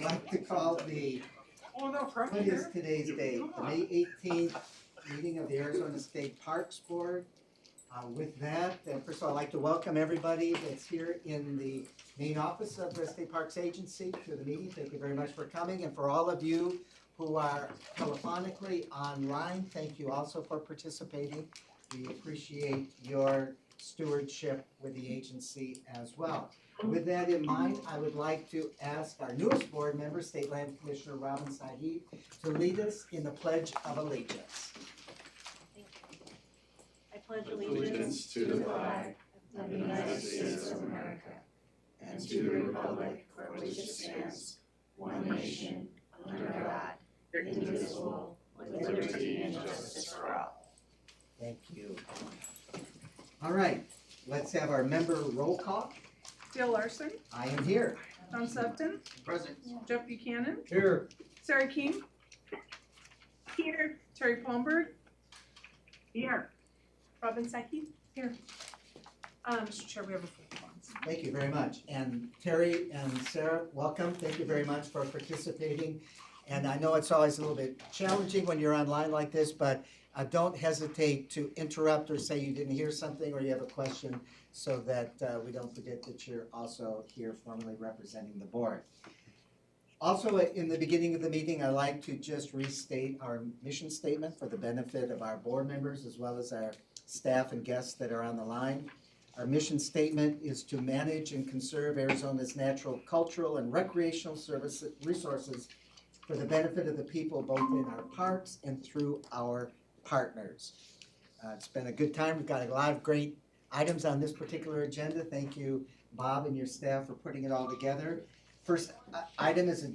I'd like to call the, what is today's date? The May 18th meeting of the Arizona State Parks Board. With that, first of all, I'd like to welcome everybody that's here in the main office of the State Parks Agency to the meeting. Thank you very much for coming. And for all of you who are telephonically online, thank you also for participating. We appreciate your stewardship with the agency as well. With that in mind, I would like to ask our newest board member, State Land Commissioner Robin Saheed, to lead us in the Pledge of Allegiance. I pledge allegiance to the flag of the United States of America and to the republic for which it stands, one nation, under God, indivisible, with liberty and justice for all. Thank you. All right, let's have our member roll call. Dale Larson, I am here. John Sefton, Present. Jeff Buchanan, Here. Sarah King. Here. Terry Palmberg. Here. Robin Sackey. Here. Mr. Chair, we have a full quorum. Thank you very much. And Terry and Sarah, welcome. Thank you very much for participating. And I know it's always a little bit challenging when you're online like this, but don't hesitate to interrupt or say you didn't hear something or you have a question so that we don't forget that you're also here formally representing the board. Also, in the beginning of the meeting, I'd like to just restate our mission statement for the benefit of our board members as well as our staff and guests that are on the line. Our mission statement is to manage and conserve Arizona's natural, cultural, and recreational resources for the benefit of the people both in our parks and through our partners. It's been a good time. We've got a lot of great items on this particular agenda. Thank you, Bob and your staff, for putting it all together. First item is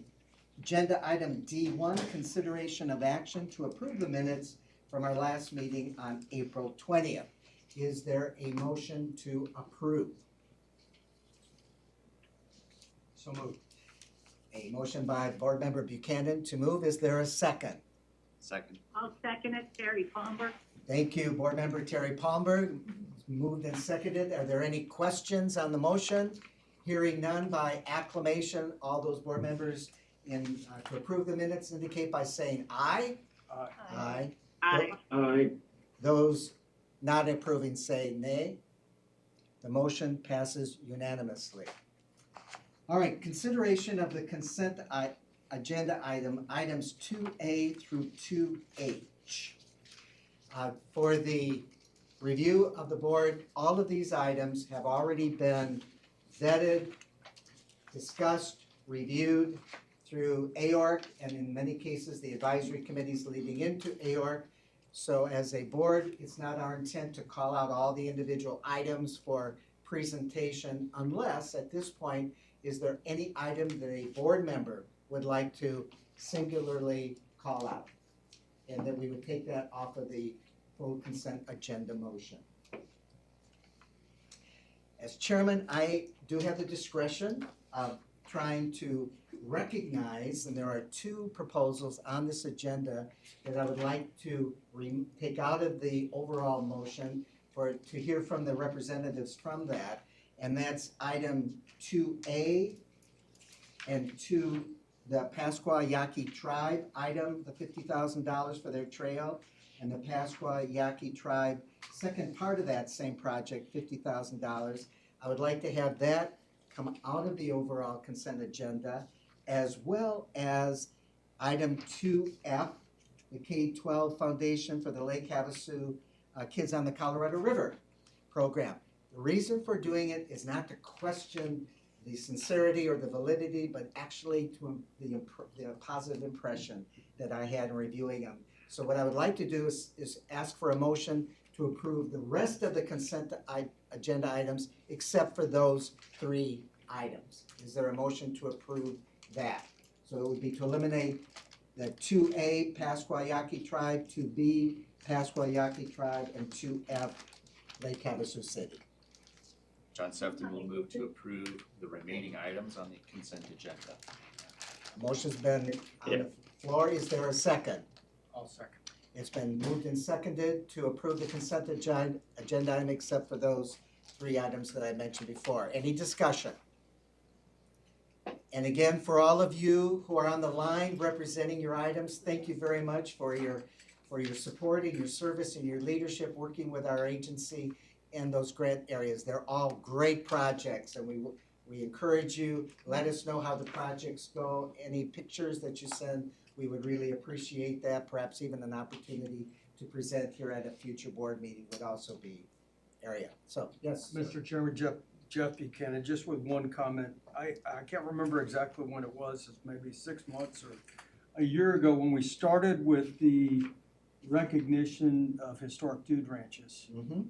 agenda item D1, consideration of action to approve the minutes from our last meeting on April 20th. Is there a motion to approve? So moved. A motion by Board Member Buchanan to move. Is there a second? Second. I'll second it, Terry Palmer. Thank you, Board Member Terry Palmberg. Moved and seconded. Are there any questions on the motion? Hearing none, by acclamation, all those board members to approve the minutes indicate by saying aye. Aye. Aye. Aye. Those not approving say nay. The motion passes unanimously. All right, consideration of the consent agenda items 2A through 2H. For the review of the board, all of these items have already been vetted, discussed, reviewed through AORC, and in many cases, the advisory committees leading into AORC. So as a board, it's not our intent to call out all the individual items for presentation unless, at this point, is there any item that a board member would like to singularly call out? And then we would take that off of the full consent agenda motion. As chairman, I do have the discretion of trying to recognize, and there are two proposals on this agenda that I would like to take out of the overall motion to hear from the representatives from that. And that's item 2A and the Pascua Yaqui Tribe item, the $50,000 for their trail, and the Pascua Yaqui Tribe second part of that same project, $50,000. I would like to have that come out of the overall consent agenda, as well as item 2F, the K-12 Foundation for the Lake Havasu Kids on the Colorado River program. The reason for doing it is not to question the sincerity or the validity, but actually to the positive impression that I had in reviewing them. So what I would like to do is ask for a motion to approve the rest of the consent agenda items except for those three items. Is there a motion to approve that? So it would be to eliminate the 2A Pascua Yaqui Tribe, 2B Pascua Yaqui Tribe, and 2F Lake Havasu City. John Sefton will move to approve the remaining items on the consent agenda. Motion's been on the floor. Is there a second? I'll second. It's been moved and seconded to approve the consent agenda item except for those three items that I mentioned before. Any discussion? And again, for all of you who are on the line representing your items, thank you very much for your support and your service and your leadership working with our agency in those grant areas. They're all great projects, and we encourage you, let us know how the projects go. Any pictures that you send, we would really appreciate that. Perhaps even an opportunity to present here at a future board meeting would also be area. So, yes. Mr. Chairman, Jeff Buchanan, just with one comment. I can't remember exactly when it was, it's maybe 6 months or a year ago when we started with the recognition of historic dude ranches. Mhm.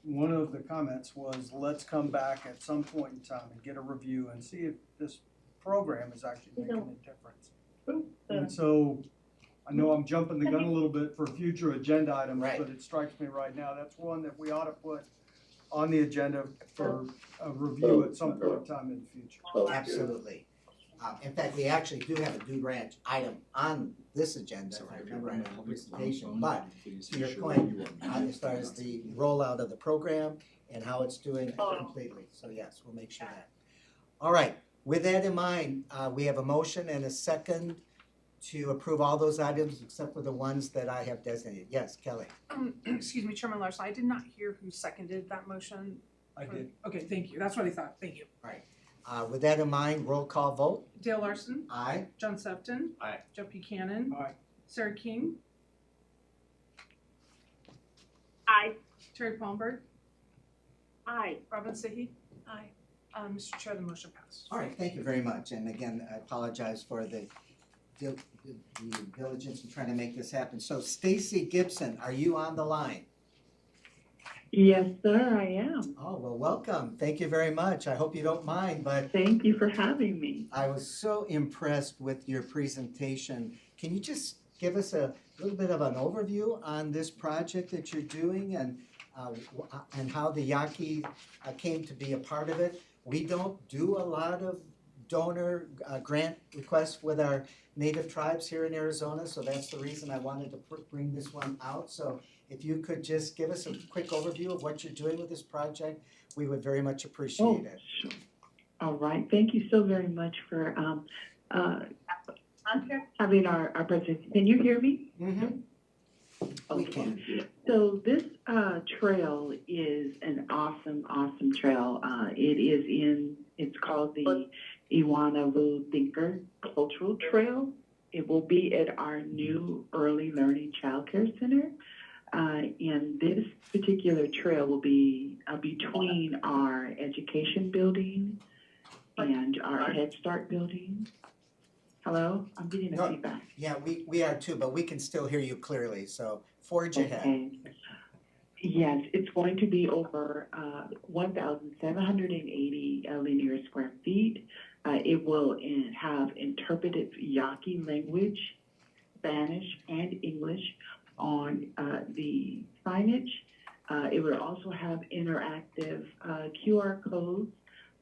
One of the comments was, let's come back at some point in time and get a review and see if this program is actually making a difference. And so, I know I'm jumping the gun a little bit for future agenda items, Right. but it strikes me right now, that's one that we ought to put on the agenda for a review at some point in time in the future. Absolutely. In fact, we actually do have a Dude Ranch item on this agenda, if I remember in my presentation, but to your point, as far as the rollout of the program and how it's doing completely, so yes, we'll make sure that. All right, with that in mind, we have a motion and a second to approve all those items except for the ones that I have designated. Yes, Kelly? Excuse me, Chairman Larson, I did not hear who seconded that motion. I did. Okay, thank you, that's what I thought, thank you. With that in mind, roll call vote. Dale Larson, Aye. John Sefton. Aye. Jeff Buchanan. Aye. Sarah King, Aye. Terry Palmberg, Aye. Robin Sehi. Aye. Mr. Chair, the motion passed. All right, thank you very much. And again, I apologize for the diligence in trying to make this happen. So Stacy Gibson, are you on the line? Yes, sir, I am. Oh, well, welcome. Thank you very much. I hope you don't mind, but Thank you for having me. I was so impressed with your presentation. Can you just give us a little bit of an overview on this project that you're doing and how the Yaqui came to be a part of it? We don't do a lot of donor grant requests with our native tribes here in Arizona, so that's the reason I wanted to bring this one out. So if you could just give us a quick overview of what you're doing with this project, we would very much appreciate it. Sure. All right, thank you so very much for having our presentation. Can you hear me? Mm-hmm. We Okay. can. So this trail is an awesome trail. It's called the Iwanavu Thinker Cultural Trail. It will be at our new Early Learning Child Care Center. And this particular trail will be between our education building and our Head Start building. Hello? I'm getting a No. feedback. Yeah, we are too, but we can still hear you clearly, so forge ahead. Okay. Yes, it's going to be over 1,780 linear square feet. It will have interpretive Yaqui language, Spanish, and English on the signage. It will also have interactive QR codes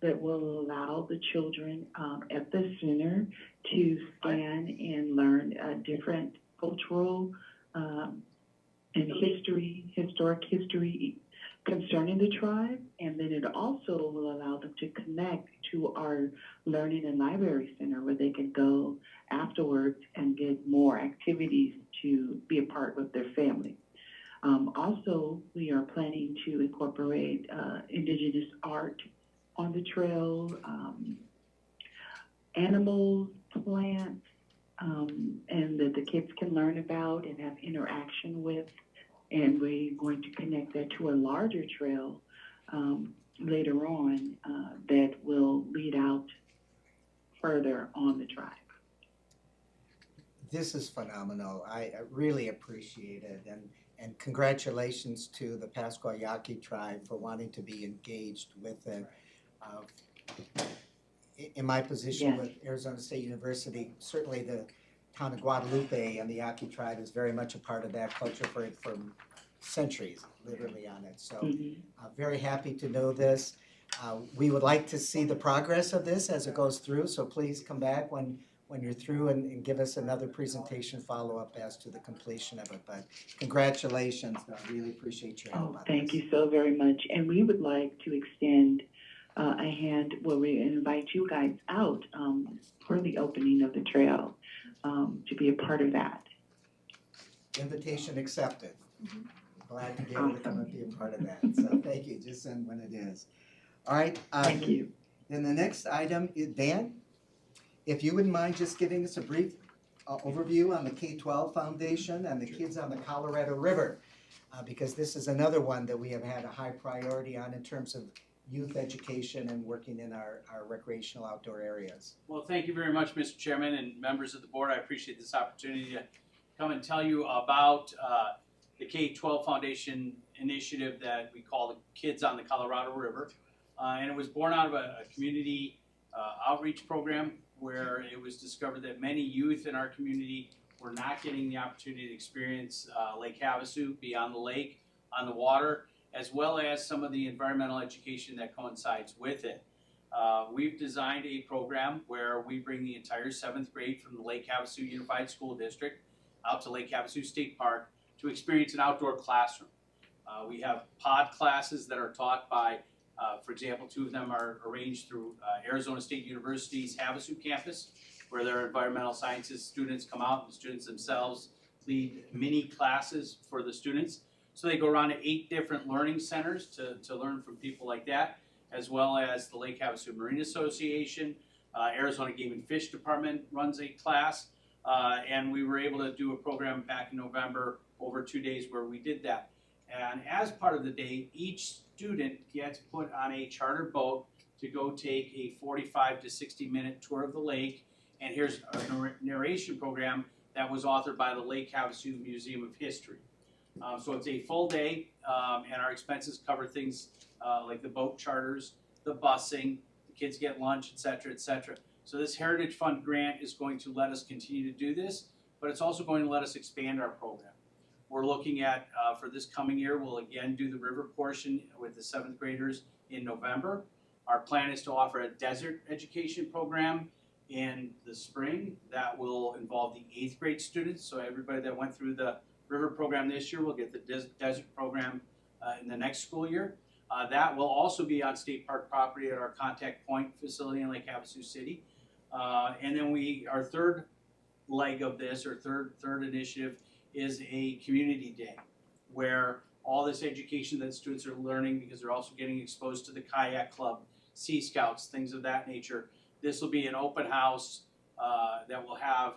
that will allow the children at the center to scan and learn different cultural and historic history concerning the tribe, and then it also will allow them to connect to our learning and library center where they can go afterwards and get more activities to be a part with their family. Also, we are planning to incorporate indigenous art on the trail, animals, plants, and that the kids can learn about and have interaction with. And we're going to connect that to a larger trail later on that will lead out further on the drive. This is phenomenal. I really appreciate it, and congratulations to the Pascua Yaqui tribe for wanting to be engaged with it. In my position Yes. with Arizona State University, certainly the town of Guadalupe and the Yaqui tribe is very much a part of that culture for centuries, literally on it. So very happy to know this. We would like to see the progress of this as it goes through, so please come back when you're through and give us another presentation follow-up as to the completion of it. But congratulations, I really appreciate your help on this. Thank you so very much. And we would like to extend a hand where we invite you guys out for the opening of the trail to be a part of that. Invitation accepted. Glad to be able to come and be a part of that, so thank you, just send when it is. All right. Thank you. Then the next item is, Dan, if you wouldn't mind just giving us a brief overview on the K-12 Foundation and the Kids on the Colorado River, because this is another one that we have had a high priority on in terms of youth education and working in our recreational outdoor areas. Well, thank you very much, Mr. Chairman and members of the board. I appreciate this opportunity to come and tell you about the K-12 Foundation initiative that we call the Kids on the Colorado River. And it was born out of a community outreach program where it was discovered that many youth in our community were not getting the opportunity to experience Lake Havasu, be on the lake, on the water, as well as some of the environmental education that coincides with it. We've designed a program where we bring the entire 7th grade from the Lake Havasu Unified School District out to Lake Havasu State Park to experience an outdoor classroom. We have pod classes that are taught by, for example, 2 of them are arranged through Arizona State University's Havasu campus, where their environmental sciences students come out and the students themselves lead mini classes for the students. So they go around to 8 different learning centers to learn from people like that, as well as the Lake Havasu Marine Association. Arizona Game and Fish Department runs a class, and we were able to do a program back in November over 2 days where we did that. And as part of the day, each student gets put on a charter boat to go take a 45 to 60-minute tour of the lake. And here's a narration program that was authored by the Lake Havasu Museum of History. So it's a full day, and our expenses cover things like the boat charters, the busing, the kids get lunch, et cetera, et cetera. So this Heritage Fund grant is going to let us continue to do this, but it's also going to let us expand our program. We're looking at, for this coming year, we'll again do the river portion with the 7th graders in November. Our plan is to offer a desert education program in the spring that will involve the 8th grade students. So everybody that went through the river program this year will get the desert program in the next school year. That will also be on state park property at our Contact Point facility in Lake Havasu City. And then our third leg of this, or third initiative, is a community day where all this education that students are learning, because they're also getting exposed to the kayak club, Sea Scouts, things of that nature. This will be an open house that we'll have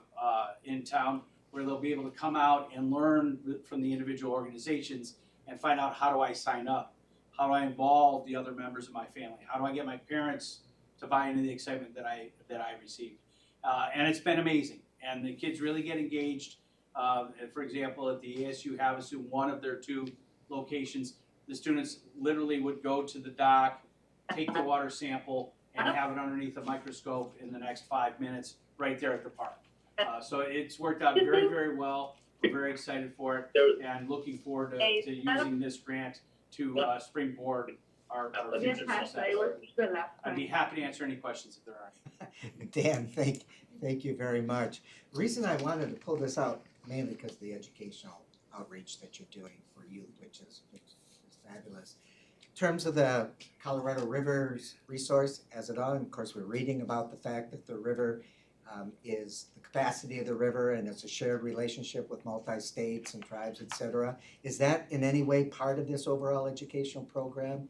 in town where they'll be able to come out and learn from the individual organizations and find out, how do I sign up? How do I involve the other members of my family? How do I get my parents to buy into the excitement that I received? And it's been amazing, and the kids really get engaged. For example, at the ASU Havasu, one of their 2 locations, the students literally would go to the dock, take the water sample, and have it underneath a microscope in the next 5 minutes right there at the park. So it's worked out very, very well. We're very excited for it and looking forward to using this grant to springboard our future success. I'd be happy to answer any questions if there are. Dan, thank you very much. The reason I wanted to pull this out, mainly because of the educational outreach that you're doing for youth, which is fabulous. In terms of the Colorado River's resource as it on, of course, we're reading about the fact that the river is the capacity of the river, and it's a shared relationship with multi-states and tribes, et cetera. Is that in any way part of this overall educational program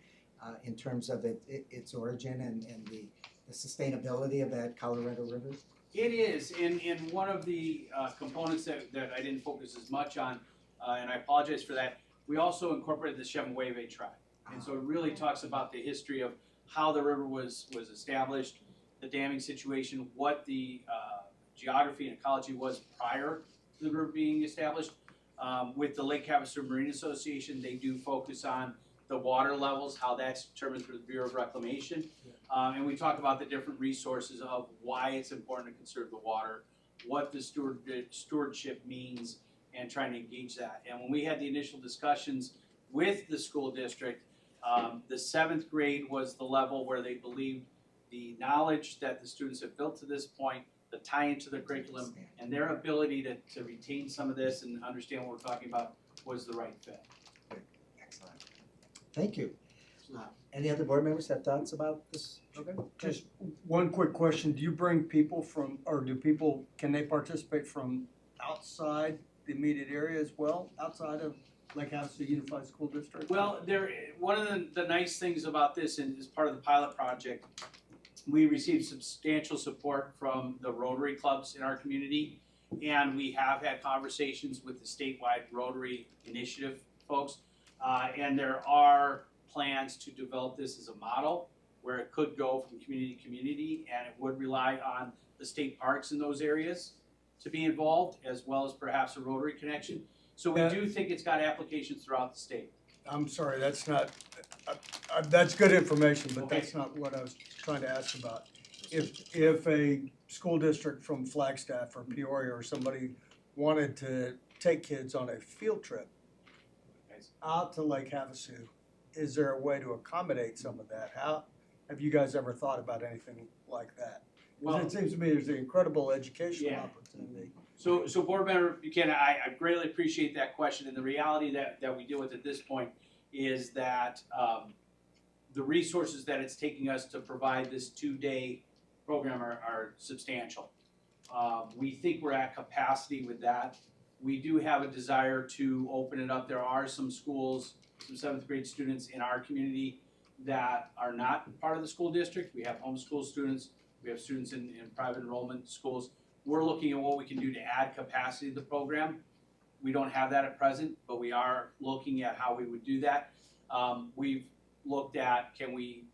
in terms of its origin and the sustainability of that Colorado River? It is, and one of the components that I didn't focus as much on, and I apologize for that, we also incorporated the Chemehueve tribe. And so it really talks about the history of how the river was established, the damming situation, what the geography and ecology was prior to the river being established. With the Lake Havasu Marine Association, they do focus on the water levels, how that's determined through the Bureau of Reclamation. And we talk about the different resources of why it's important to conserve the water, what the stewardship means, and trying to engage that. And when we had the initial discussions with the school district, the 7th grade was the level where they believed the knowledge that the students have built to this point, the tie into the curriculum, and their ability to retain some of this and understand what we're talking about was the right fit. Excellent. Thank you. Any other board members have thoughts about this program? Just one quick question, do you bring people from, or can they participate from outside the immediate area as well, outside of Lake Havasu Unified School District? Well, one of the nice things about this, and as part of the pilot project, we received substantial support from the Rotary clubs in our community, and we have had conversations with the statewide Rotary Initiative folks, and there are plans to develop this as a model where it could go from community to community, and it would rely on the state parks in those areas to be involved, as well as perhaps a Rotary connection. So we do think it's got applications throughout the state. I'm sorry, that's not, that's good information, but Okay. that's not what I was trying to ask about. If a school district from Flagstaff or Peoria or somebody wanted to take kids on a field trip out to Lake Havasu, is there a way to accommodate some of that? How, have you guys ever thought about anything like that? 'Cause Well- it seems to me there's an incredible educational Yeah. opportunity. So Board Member Buchanan, I greatly appreciate that question, and the reality that we deal with at this point is that the resources that it's taking us to provide this 2-day program are substantial. We think we're at capacity with that. We do have a desire to open it up. There are some schools, some 7th grade students in our community that are not part of the school district. We have homeschool students, we have students in private enrollment schools. We're looking at what we can do to add capacity to the program. We don't have that at present, but we are looking at how we would do that. We've looked at, can we,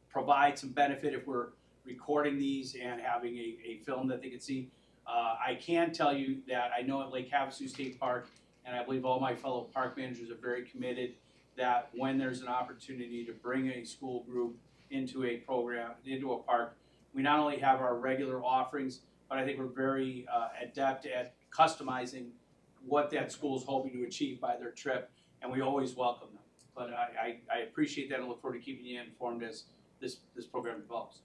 provide some benefit if we're recording these and having a film that they can see. I can tell you that I know at Lake Havasu State Park, and I believe all my fellow park managers are very committed, that when there's an opportunity to bring a school group into a program, into a park, we not only have our regular offerings, but I think we're very adept at customizing what that school's hoping to achieve by their trip, and we always welcome them. But I appreciate that and look forward to keeping you informed as this program develops.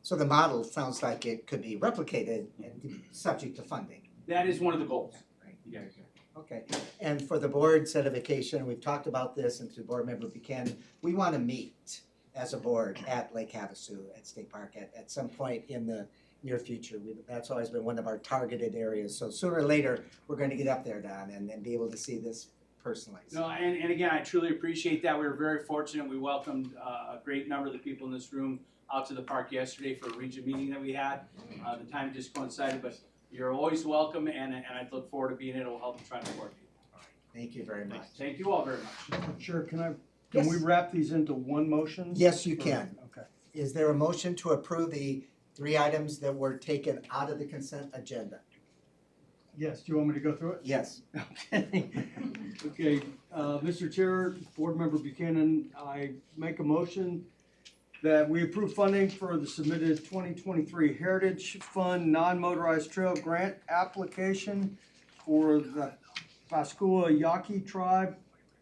So the model sounds like it could be replicated and subject to funding. That is one of the goals. Right. Yeah. Okay, and for the board certification, we've talked about this, and to Board Member Buchanan, we want to meet as a board at Lake Havasu at State Park at some point in the near future. That's always been one of our targeted areas, so sooner or later, we're going to get up there, Don, and be able to see this personally. No, and again, I truly appreciate that. We were very fortunate. We welcomed a great number of the people in this room out to the park yesterday for a region meeting that we had. The time just coincided, but you're always welcome, and I look forward to being able to help try to coordinate. Thank you very much. Thank you all very much. Sure, can Yes. we wrap these into one motion? Yes, you can. Okay. Is there a motion to approve the 3 items that were taken out of the consent agenda? Yes, do you want me to go through it? Yes. Okay, Mr. Chair, Board Member Buchanan, I make a motion that we approve funding for the submitted 2023 Heritage Fund Non-Motorized Trail Grant application for the Pascua Yaqui Tribe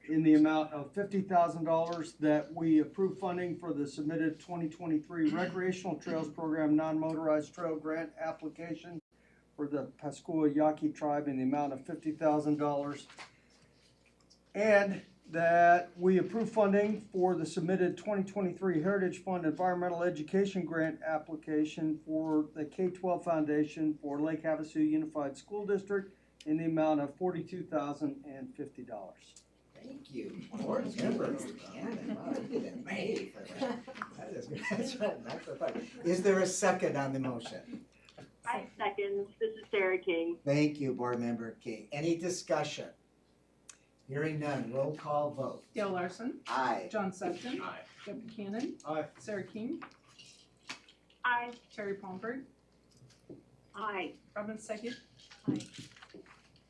in the amount of $50,000, that we approve funding for the submitted 2023 Recreational Trails Program Non-Motorized Trail Grant application for the Pascua Yaqui Tribe in the amount of $50,000. And that we approve funding for the submitted 2023 Heritage Fund Environmental Education Grant application for the K-12 Foundation for Lake Havasu Unified School District in the amount of $42,050. Thank you, Board Member Buchanan. Wow, you did an A for that. That is good. That's right, not so fun. Is there a second on the motion? I second. This is Sarah King. Thank you, Board Member King. Any discussion? Hearing none, roll call vote. Dale Larson, Aye. John Sutton, Aye. Deb Buchanan, Aye. Sarah King, Aye. Terry Palmberg, Aye. Robin Secchi. Aye.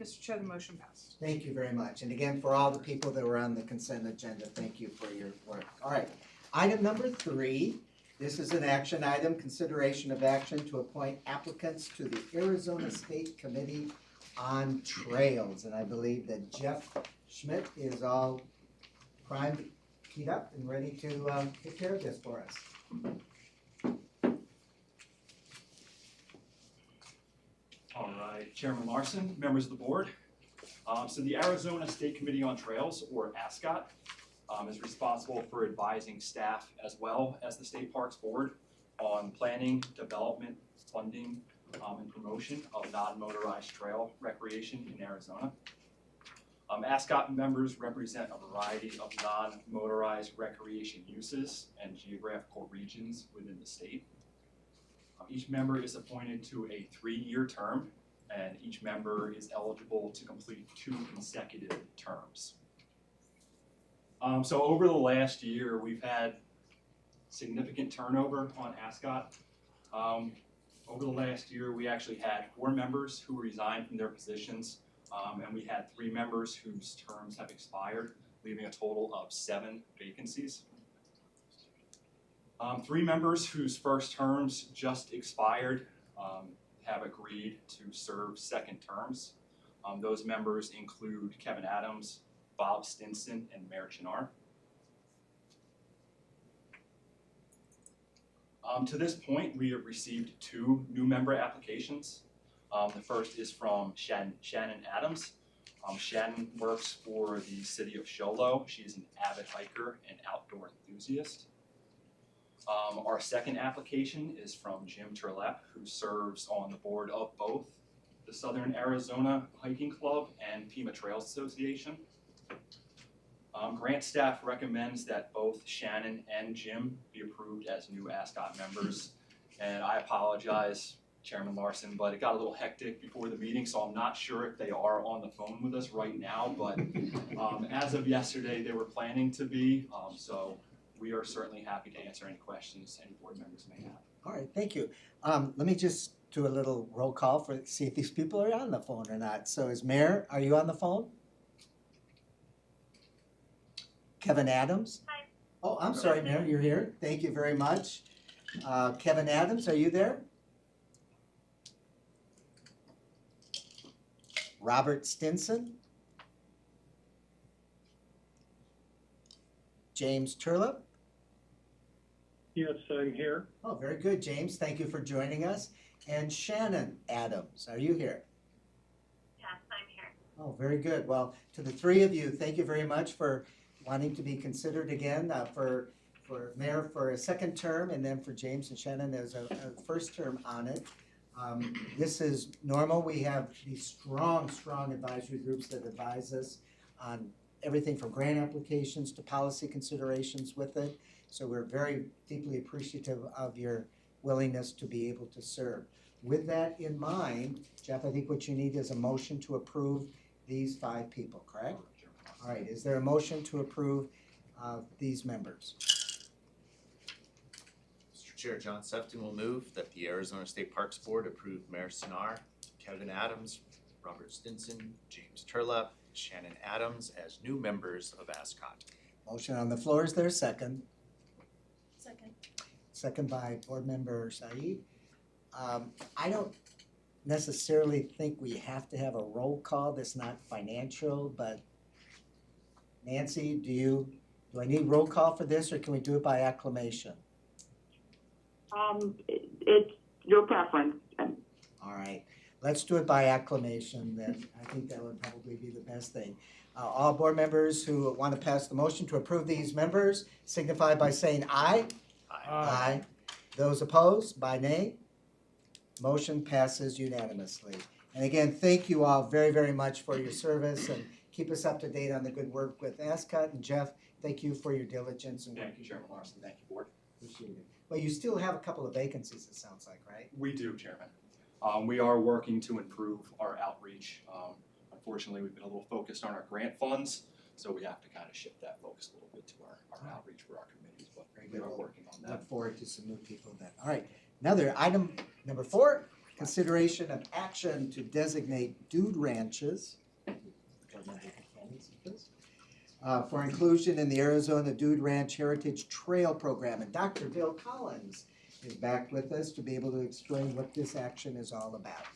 Mr. Chair, the motion passed. Thank you very much. And again, for all the people that were on the consent agenda, thank you for your work. All right, item number 3, this is an action item, consideration of action to appoint applicants to the Arizona State Committee on Trails. And I believe that Jeff Schmidt is all primed, keyed up, and ready to take care of this for us. All right, Chairman Larson, members of the board. So the Arizona State Committee on Trails, or ASCOT, is responsible for advising staff as well as the State Parks Board on planning, development, funding, and promotion of non-motorized trail recreation in Arizona. ASCOT members represent a variety of non-motorized recreation uses and geographical regions within the state. Each member is appointed to a 3-year term, and each member is eligible to complete 2 consecutive terms. So over the last year, we've had significant turnover on ASCOT. Over the last year, we actually had 4 members who resigned from their positions, and we had 3 members whose terms have expired, leaving a total of 7 vacancies. 3 members whose first terms just expired have agreed to serve second terms. Those members include Kevin Adams, Bob Stinson, and Mayor Chinar. To this point, we have received 2 new member applications. The first is from Shannon Adams. Shannon works for the city of Show Low. She is an avid hiker and outdoor enthusiast. Our second application is from Jim Turlep, who serves on the board of both the Southern Arizona Hiking Club and Pima Trails Association. Grant staff recommends that both Shannon and Jim be approved as new ASCOT members. And I apologize, Chairman Larson, but it got a little hectic before the meeting, so I'm not sure if they are on the phone with us right now, but as of yesterday, they were planning to be, so we are certainly happy to answer any questions any board members may have. All right, thank you. Let me just do a little roll call for, see if these people are on the phone or not. So is Mayor, are you on the phone? Kevin Adams? Hi. Oh, I'm sorry, Mayor, you're here. Thank you very much. Kevin Adams, are you there? Robert Stinson? James Turlep? Yes, I'm here. Oh, very good, James. Thank you for joining us. And Shannon Adams, are you here? Yes, I'm here. Oh, very good. Well, to the 3 of you, thank you very much for wanting to be considered again for mayor for a second term, and then for James and Shannon as a first term on it. This is normal. We have these strong advisory groups that advise us on everything from grant applications to policy considerations with it. So we're very deeply appreciative of your willingness to be able to serve. With that in mind, Jeff, I think what you need is a motion to approve these 5 people, correct? All right, is there a motion to approve these members? Mr. Chair, John Sefton will move that the Arizona State Parks Board approve Mayor Sinar, Kevin Adams, Robert Stinson, James Turlep, Shannon Adams as new members of ASCOT. Motion on the floor, is there a second? Second. Second by Board Member Said. I don't necessarily think we have to have a roll call that's not financial, but Nancy, do I need roll call for this, or can we do it by acclamation? It's your preference. All right, let's do it by acclamation then. I think that would probably be the best thing. All board members who want to pass the motion to approve these members signify by saying aye. Aye. Those opposed, by nay. Motion passes unanimously. And again, thank you all very, very much for your service, and keep us up to date on the good work with ASCOT. And Jeff, thank you for your diligence and work. Thank you, Chairman Larson. Thank you, Board. Appreciate it. Well, you still have a couple of vacancies, it sounds like, right? We do, Chairman. We are working to improve our outreach. Unfortunately, we've been a little focused on our grant funds, so we have to kind of shift that focus a little bit to our outreach for our committees, but we are working on that. Look forward to some new people then. All right, another item, number 4, consideration of action to designate dude ranches for inclusion in the Arizona Dude Ranch Heritage Trail Program. And Dr. Bill Collins is back with us to be able to explain what this action is all about.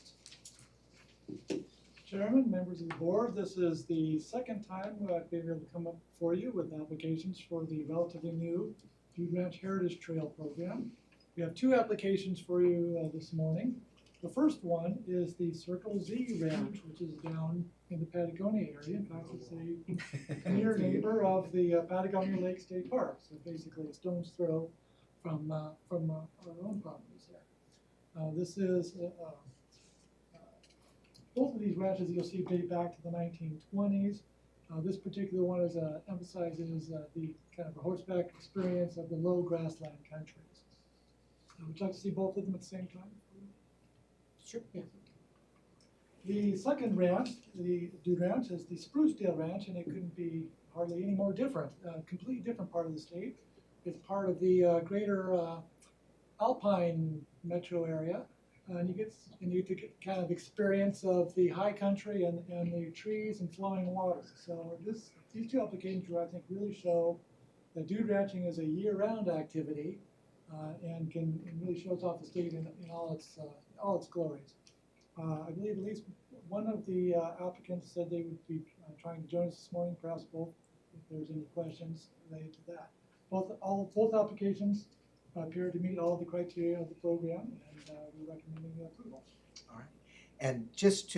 Chairman, members of the board, this is the second time I've been able to come up before you with applications for the relatively new Dude Ranch Heritage Trail Program. We have 2 applications for you this morning. The first one is the Circle Z Ranch, which is down in the Patagonia area. In fact, it's a near neighbor of the Patagonia Lake State Park, so basically a stone's throw from our own properties there. This is both of these ranches you'll see date back to the 1920s. This particular one emphasizes the kind of a horseback experience of the low grassland countries. Would you like to see both of them at the same time? Sure. Yeah. The second ranch, the Dude Ranch, is the Sprucedale Ranch, and it couldn't be hardly any more different. Completely different part of the state. It's part of the greater Alpine metro area, and you get kind of experience of the high country and the trees and flowing water. So these two applications, I think, really show that dude ranching is a year-round activity, and really shows off the state in all its glories. I believe at least one of the applicants said they would be trying to join us this morning, perhaps both, if there's any questions related to that. Both applications appear to meet all of the criteria of the program, and we're recommending approval. All right. And just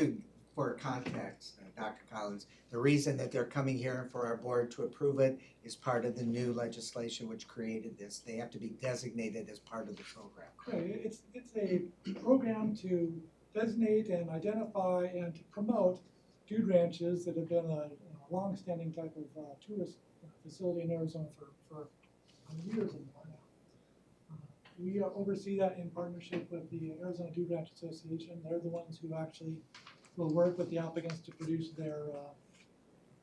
for context, Dr. Collins, the reason that they're coming here for our board to approve it is part of the new legislation which created this. They have to be designated as part of the program. Right. It's a program to designate and identify and to promote dude ranches that have been a long-standing type of tourist facility in Arizona for years and more now. We oversee that in partnership with the Arizona Dude Ranch Association. They're the ones who actually will work with the applicants to produce their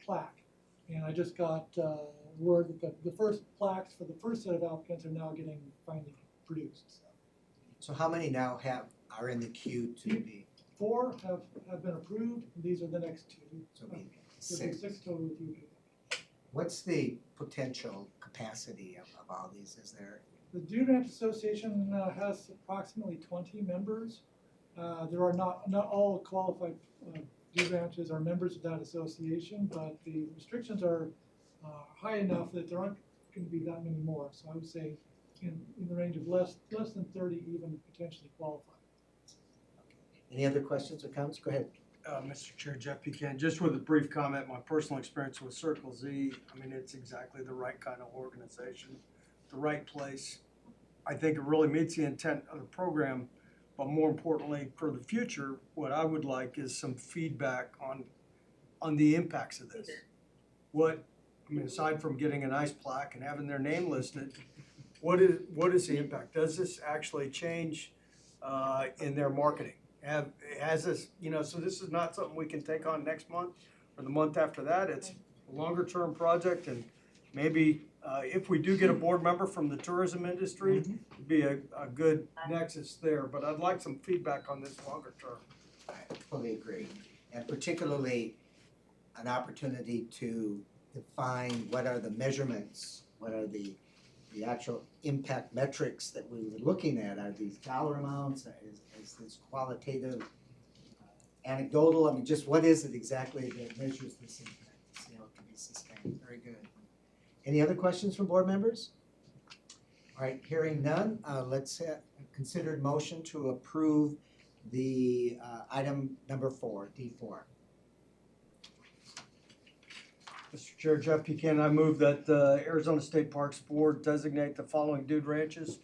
plaque. And I just got word that the first plaques for the first set of applicants are now getting finally produced. So how many now are in the queue to be? 4 have been approved. These are the next 2. So it'll be There'll be 6. 6 total with you. What's the potential capacity of all these? Is there? The Dude Ranch Association has approximately 20 members. There are not all qualified dude ranches are members of that association, but the restrictions are high enough that there aren't going to be that many more. So I would say in the range of less than 30 even potentially qualified. Any other questions or comments? Go ahead. Mr. Chair, Jeff Pecan, just with a brief comment, my personal experience with Circle Z, I mean, it's exactly the right kind of organization, the right place. I think it really meets the intent of the program, but more importantly, for the future, what I would like is some feedback on the impacts of this. Aside from getting a nice plaque and having their name listed, what is the impact? Does this actually change in their marketing? Has this, so this is not something we can take on next month or the month after that. It's a longer term project, and maybe if we do get a board member from the tourism industry, it'd be a good nexus there. But I'd like some feedback on this longer term. I fully agree. And particularly an opportunity to define what are the measurements, what are the actual impact metrics that we were looking at. Are these dollar amounts? Is this qualitative, anecdotal? I mean, just what is it exactly that measures this impact? See how it can be sustained. Very good. Any other questions from board members? All right, hearing none, let's consider motion to approve the item number 4, D4. Mr. Chair, Jeff Pecan, I move that the Arizona State Parks Board designate the following dude ranches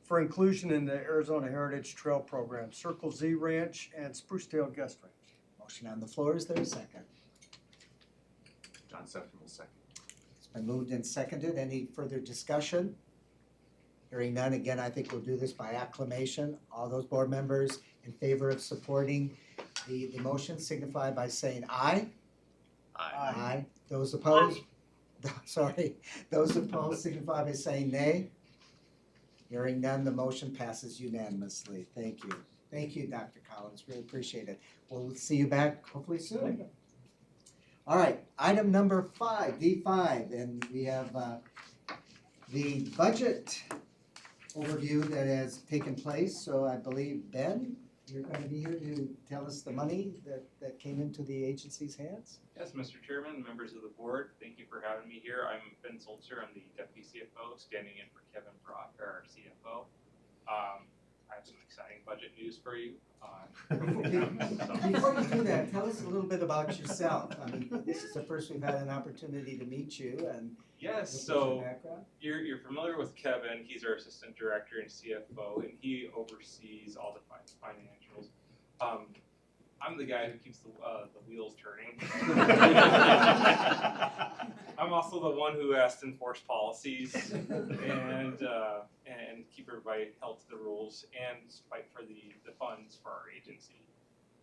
for inclusion in the Arizona Heritage Trail Program: Circle Z Ranch and Sprucedale Guest Ranch. Motion on the floor, is there a second? John Sefton will second. It's been moved and seconded. Any further discussion? Hearing none, again, I think we'll do this by acclamation. All those board members in favor of supporting the motion signify by saying aye. Aye. Those opposed? Sorry. Those opposed signify by saying nay. Hearing none, the motion passes unanimously. Thank you. Thank you, Dr. Collins. Really appreciate it. We'll see you back hopefully soon. All right, item number 5, D5, and we have the budget overview that has taken place. So I believe, Ben, you're going to be here to tell us the money that came into the agency's hands? Yes, Mr. Chairman, members of the board, thank you for having me here. I'm Ben Solzer. I'm the Deputy CFO, standing in for Kevin Brock, our CFO. I have some exciting budget news for you. Before you do that, tell us a little bit about yourself. I mean, this is the first we've had an opportunity to meet you, and Yes, what's your so background? you're familiar with Kevin. He's our assistant director and CFO, and he oversees all the financials. I'm the guy who keeps the wheels turning. I'm also the one who has to enforce policies and keep everybody held to the rules and fight for the funds for our agency.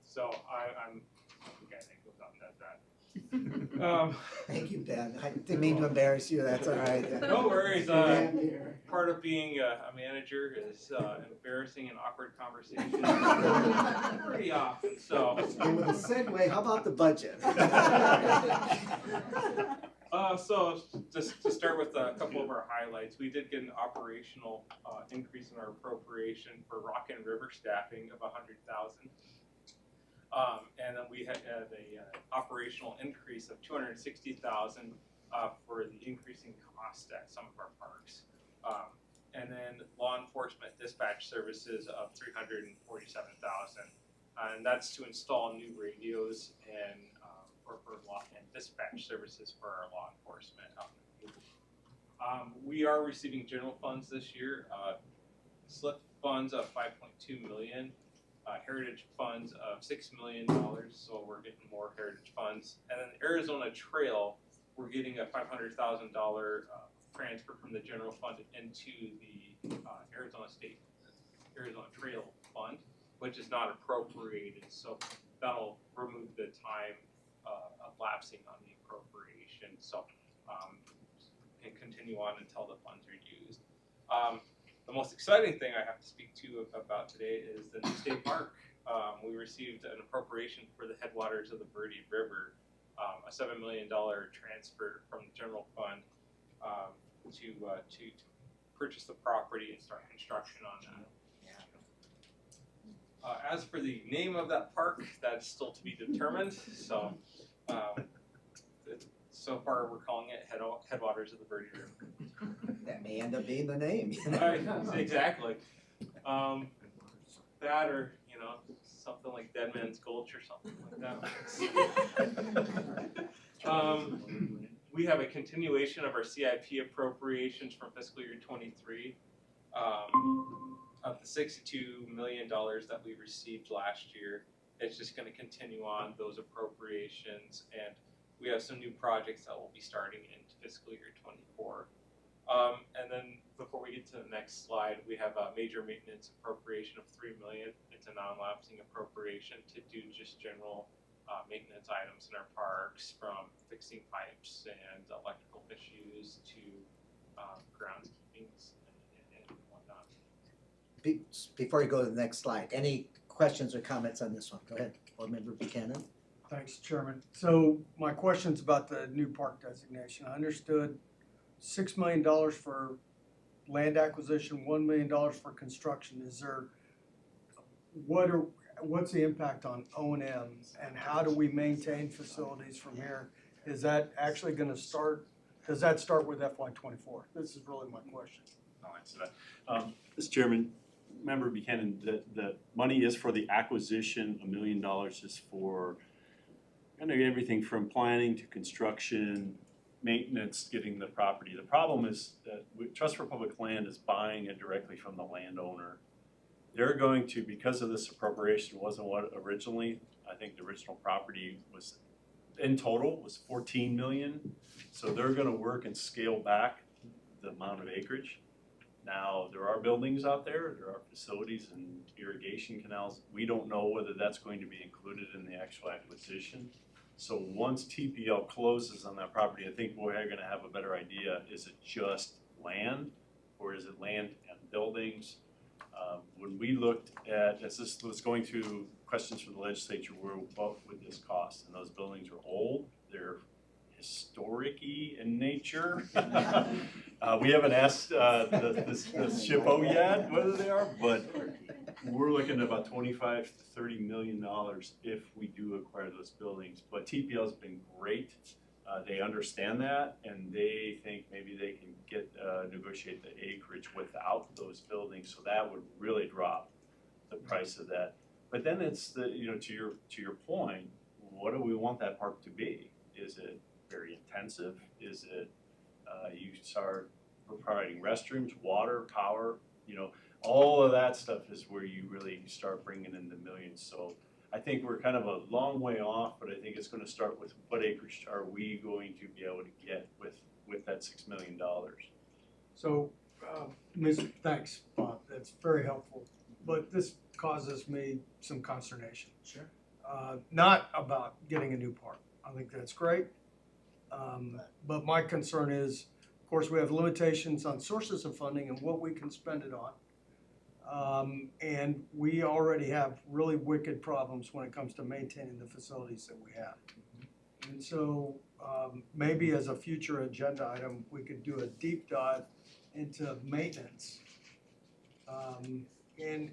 So I'm the guy that goes out and does that. Thank you, Ben. I didn't mean to embarrass you, that's all right. No worries. Dan here. Part of being a manager is embarrassing and awkward conversations pretty often. So, And with a segue, how about the budget? so just to start with a couple of our highlights, we did get an operational increase in our appropriation for Rock and River staffing of $100,000. And then we had a operational increase of $260,000 for the increasing cost at some of our parks. And then law enforcement dispatch services of $347,000, and that's to install new radios and for law and dispatch services for our law enforcement. We are receiving general funds this year. SLIP funds of $5.2 million. Heritage funds of $6 million, so we're getting more heritage funds. And then Arizona Trail, we're getting a $500,000 transfer from the general fund into the Arizona Trail Fund, which is not appropriated. So that'll remove the time of lapsing on the appropriation. So can continue on until the funds are used. The most exciting thing I have to speak to you about today is the new state park. We received an appropriation for the headwaters of the Verde River, a $7 million transfer from the general fund to purchase the property and start construction on that. As for the name of that park, that's still to be determined. So so far we're calling it Headwaters of the Verde River. That may end up being the name. Right, exactly. That or, something like Dead Man's Gulch or something like that. We have a continuation of our CIP appropriations from fiscal year 23. Of the $62 million that we received last year, it's just going to continue on those appropriations, and we have some new projects that will be starting in fiscal year 24. And then before we get to the next slide, we have a major maintenance appropriation of $3 million. It's a non-lapsing appropriation to do just general maintenance items in our parks, from fixing pipes and electrical issues to groundskeeping and whatnot. Before you go to the next slide, any questions or comments on this one? Go ahead, Board Member Buchanan. Thanks, Chairman. So my question's about the new park designation. I understood $6 million for land acquisition, $1 million for construction. Is there, what's the impact on O&M, and how do we maintain facilities from here? Is that actually gonna start, does that start with FY24? This is really my question. I'll answer that. Mr. Chairman, Member Buchanan, the money is for the acquisition. $1 million is for kind of everything from planning to construction, maintenance, getting the property. The problem is that Trust for Public Land is buying it directly from the landowner. They're going to, because of this appropriation, wasn't what originally, I think the original property was, in total, was 14 million. So they're gonna work and scale back the amount of acreage. Now, there are buildings out there are facilities and irrigation canals. We don't know whether that's going to be included in the actual acquisition. So once TPL closes on that property, I think we're gonna have a better idea. Is it just land, or is it land and buildings? When we looked at, as this was going through questions from the legislature, what would this cost? And those buildings are old, they're historic-y in nature. We haven't asked the SHPO yet whether they are, but we're looking at about $25 to $30 million if we do acquire those buildings. But TPL's been great. They understand that, and they think maybe they can negotiate the acreage without those buildings, so that would really drop the price of that. But then it's the, you know, to your point, what do we want that park to be? Is it very intensive? Is it, you start providing restrooms, water, power, you know, all of that stuff is where you really start bringing in the millions. So I think we're kind of a long way off, but I think it's gonna start with what acreage are we going to be able to get with that $6 million? So, thanks, Bob, that's very helpful, but this causes me some consternation. Sure. Not about getting a new park, I think that's great. But my concern is, of course, we have limitations on sources of funding and what we can spend it on. And we already have really wicked problems when it comes to maintaining the facilities that we have. And so, maybe as a future agenda item, we could do a deep dive into maintenance. And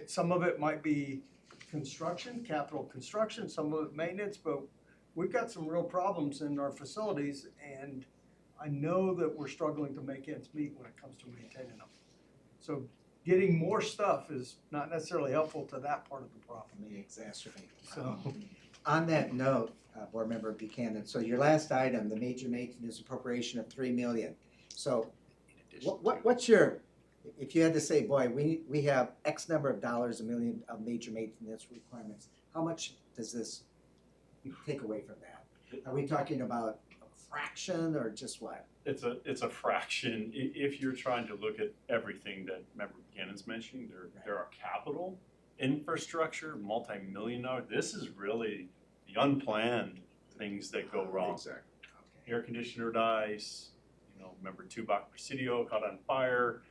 some of it might be construction, capital construction, some of it maintenance, but we've got some real problems in our facilities, and I know that we're struggling to make ends meet when it comes to maintaining them. So getting more stuff is not necessarily helpful to that part of the problem. May exacerbate. So, On that note, Board Member Buchanan, so your last item, the major maintenance appropriation of $3 million. So what's your, if you had to say, boy, we have X number of dollars, $1 million of major maintenance requirements, how much does this take away from that? Are we talking about a fraction or just what? It's a fraction. If you're trying to look at everything that Member Buchanan's mentioning, there are capital, infrastructure, multi-million dollar. This is really the unplanned things that go wrong. Exactly. Air conditioner dies, you know, remember Tubac Presidio caught on fire.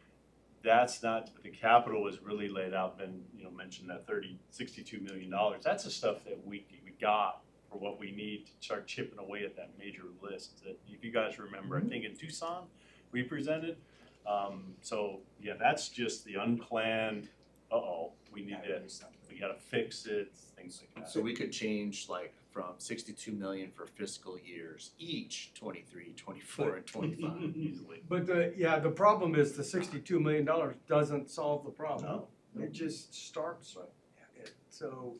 That's not, the capital was really laid out, Ben, you know, mentioned that $62 million. That's the stuff that we got for what we need to start chipping away at that major list. That if you guys remember, I think in Tucson, we presented. So yeah, that's just the unplanned, we need to, we gotta fix it, things like that. So we could change like from 62 million for fiscal years, each 23, 24, and 25 easily. but the problem is the $62 million doesn't solve the problem. No. It just starts it, so.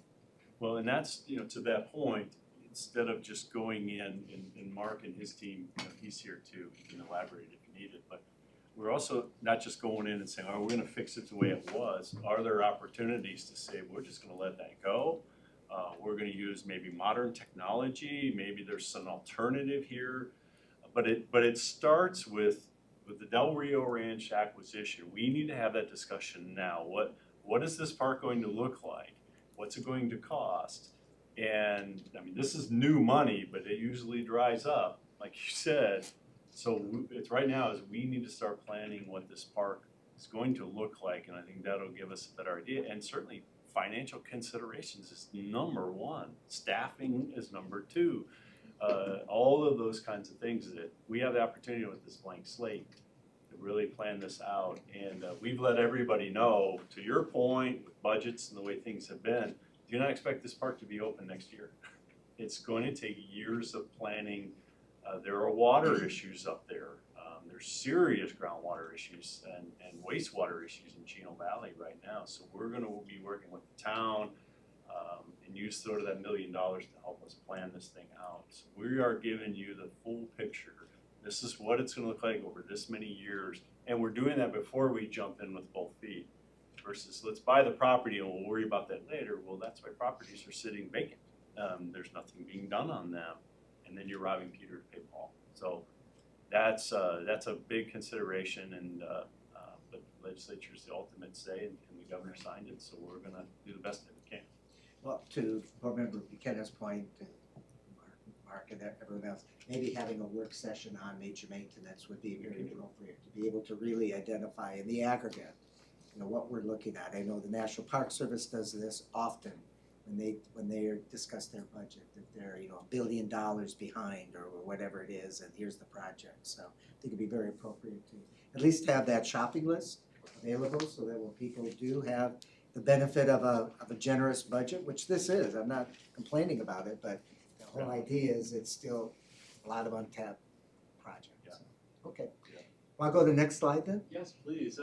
Well, and that's, you know, to that point, instead of just going in, and Mark and his team, you know, he's here too, he can elaborate if you need it, but we're also not just going in and saying, oh, we're gonna fix it the way it was. Are there opportunities to say, we're just gonna let that go? We're gonna use maybe modern technology, maybe there's some alternative here. But it starts with the Del Rio Ranch acquisition. We need to have that discussion now. What is this park going to look like? What's it going to cost? And I mean, this is new money, but it usually dries up, like you said. So it's right now is we need to start planning what this park is going to look like, and I think that'll give us a better idea. And certainly financial considerations is number one. Staffing is number two. All of those kinds of things that we have the opportunity with this blank slate to really plan this out. And we've let everybody know, to your point, with budgets and the way things have been, do not expect this park to be open next year. It's going to take years of planning. There are water issues up there. There's serious groundwater issues and wastewater issues in Chino Valley right now. So we're going to be working with the town and use sort of that $1 million to help us plan this thing out. So we are giving you the full picture. This is what it's going to look like over this many years. And we're doing that before we jump in with both feet. Versus let's buy the property and we'll worry about that later. Well, that's why properties are sitting vacant. There's nothing being done on them. And then you're robbing Peter to pay Paul. So that's a big consideration, and the legislature is the ultimate say, and the governor signed it, so we're gonna do the best that we can. Well, to Board Member Buchanan's point, to Mark and everyone else, maybe having a work session on major maintenance would be very appropriate to be able to really identify in the aggregate, you know, what we're looking at. I know the National Park Service does this often when they discuss their budget, that they're, you know, $1 billion behind or whatever it is, and here's the project. So I think it'd be very appropriate to at least have that shopping list available so that when people do have the benefit of a generous budget, which this is, I'm not complaining about it, but the whole idea is it's still a lot of untapped projects. Yeah. So, okay. Yeah. Want to go to the next slide then? Yes, please.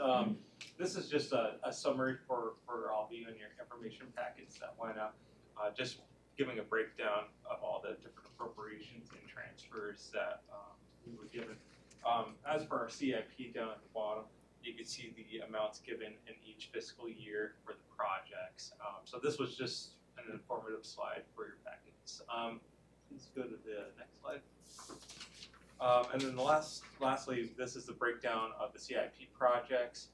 This is just a summary for all of you in your information packets that went out. Just giving a breakdown of all the different appropriations and transfers that we were given. As for our CIP down at the bottom, you can see the amounts given in each fiscal year for the projects. So this was just an informative slide for your packets. Please go to the next slide. And then lastly, this is the breakdown of the CIP projects.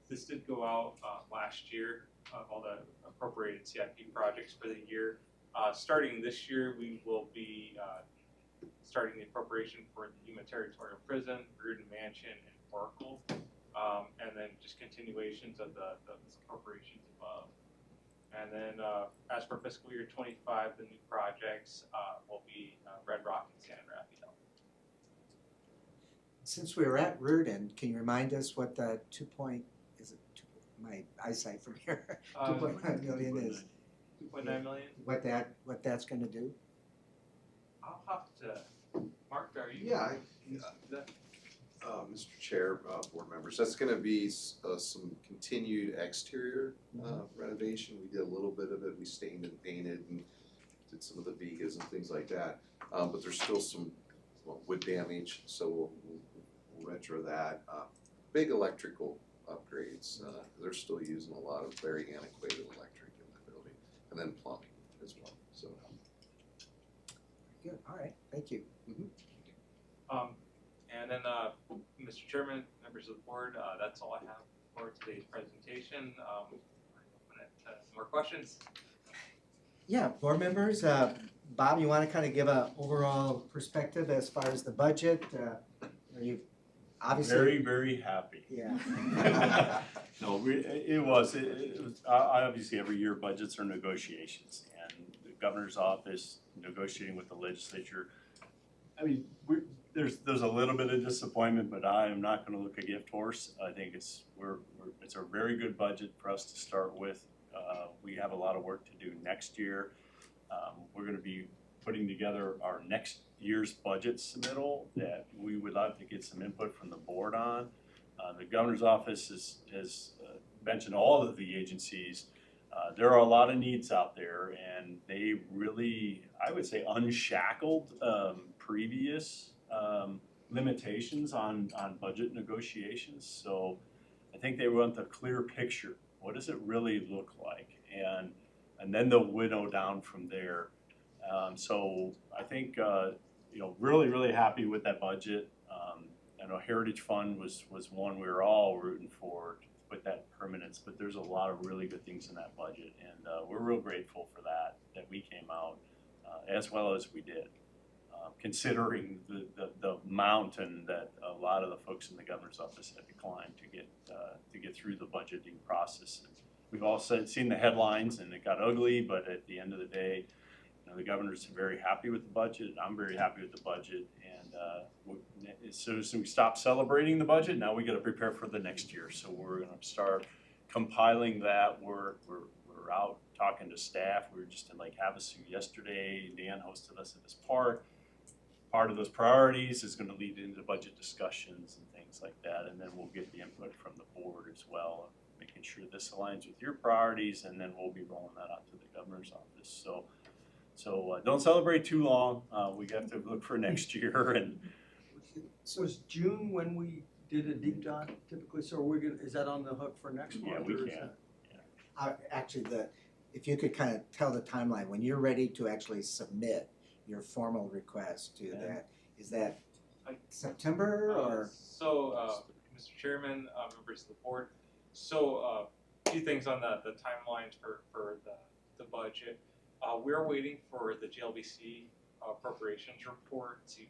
This did go out last year, all the appropriated CIP projects for the year. Starting this year, we will be starting the appropriation for the Yuma Territorial Prison, Gruden Mansion, and Oracle, and then just continuations of the appropriations above. And then as for fiscal year 25, the new projects will be Red Rock and San Rafael. Since we were at Reardon, can you remind us what the my eyesight from here, 2.5 million is? 2.9 million? What that's gonna do? I'll have to, Mark, are you? Yeah, Mr. Chair, board members, that's gonna be some continued exterior renovation. We did a little bit of it, we stained and painted and did some of the vigas and things like that. But there's still some wood damage, so we'll retro that. Big electrical upgrades, they're still using a lot of very antiquated electric in the building, and then plumbing as well, so. Good, all right, thank you. And then, Mr. Chairman, members of the board, that's all I have for today's presentation. Open it to some more questions. Yeah, board members, Bob, you wanna kinda give a overall perspective as far as the budget? Are you obviously? Very, very happy. Yeah. No, it was, obviously every year budgets are negotiations, and the governor's office negotiating with the legislature. I mean, there's a little bit of disappointment, but I am not gonna look a gift horse. I think it's a very good budget for us to start with. We have a lot of work to do next year. We're gonna be putting together our next year's budget submittal that we would love to get some input from the board on. The governor's office has mentioned all of the agencies. There are a lot of needs out there, and they really, I would say, unshackled previous limitations on budget negotiations. So I think they want the clear picture. What does it really look like? And then they'll winnow down from there. So I think really, really happy with that budget. I know Heritage Fund was one we were all rooting for with that permanence, but there's a lot of really good things in that budget, and we're real grateful for that we came out as well as we did, considering the mountain that a lot of the folks in the governor's office had to climb to get through the budgeting process. And we've all seen the headlines, and it got ugly, but at the end of the day, the governor's very happy with the budget. I'm very happy with the budget, and as soon as we stop celebrating the budget, now we got to prepare for the next year. So we're going to start compiling that. We're out talking to staff. We were just in Lake Havasu yesterday. Dan hosted us at this park. Part of those priorities is going to lead into budget discussions and things like that, and then we'll get the input from the board as well, making sure this aligns with your priorities, and then we'll be rolling that out to the governor's office. So don't celebrate too long. We have to look for next year. And So was June when we did a deep dive typically? So is that on the hook for next month? yeah, we or is can. that- Actually, if you could kind of tell the timeline, when you're ready to actually submit your formal request to that, is that September or? Mr. Chairman, members of the board, so a few things on the timelines for the budget. We're waiting for the JLBC appropriations report to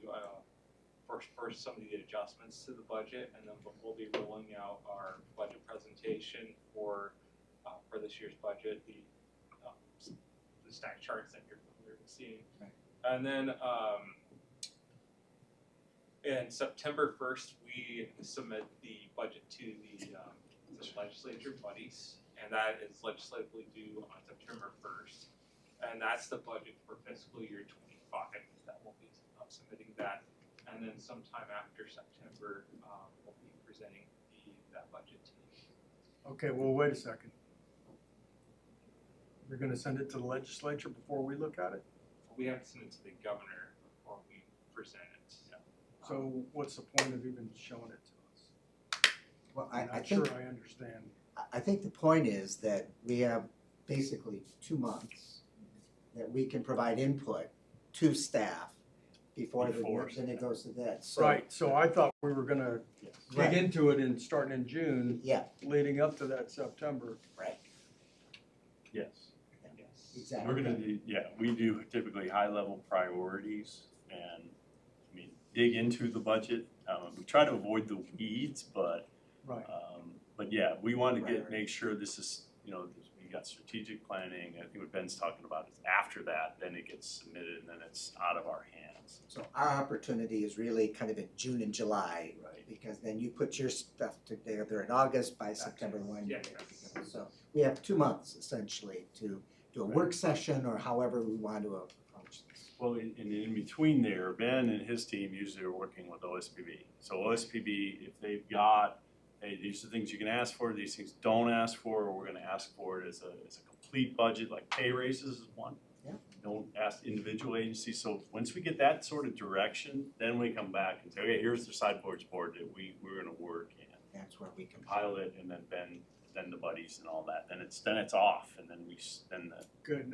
for some of the adjustments to the budget, and then we'll be rolling out our budget presentation for this year's budget, the stack charts that you're familiar with seeing. Right. And then in September 1st, we submit the budget to the legislature buddies, and that is legislatively due on September 1st. And that's the budget for fiscal year 25 that we'll be submitting that. And and then sometime after September, we'll be presenting that budget to you. Okay, well, wait a second. You're gonna send it to the legislature before we look at it? We have to send it to the governor before we present it. So what's the point of even showing it to us? Well, I'm I not think, sure I understand. I think the point is that we have basically 2 months that we can provide input to staff before then it goes to that, so. Right, so I thought we were gonna Right. dig into it in, starting in June, Yeah, leading up to that September. right, Yes. Yes. exactly. We're gonna do, yeah, we do typically high-level priorities and, I mean, dig into the budget. We try to avoid the weeds, but yeah, we want to make sure this is, you know, we got strategic planning. I think what Ben's talking about is after that, then it gets submitted and then it's out of our hands. So our opportunity is really kind of in June and July, Right. because then you put your stuff together in August, by September 1. Yeah. So we have 2 months essentially to do a work session or however we want to approach this. Well, in between there, Ben and his team usually are working with OSPB. So OSPB, if they've got, hey, these are things you can ask for, these things don't ask for, or we're gonna ask for it as a complete budget, like pay raises is one. Yeah. Don't ask individual agencies, so once we get that sort of direction, then we come back and say, okay, here's the sideboards board that we're gonna work in. That's where we can. Pilot and then Ben, then the buddies and all that, then it's off, and then Good,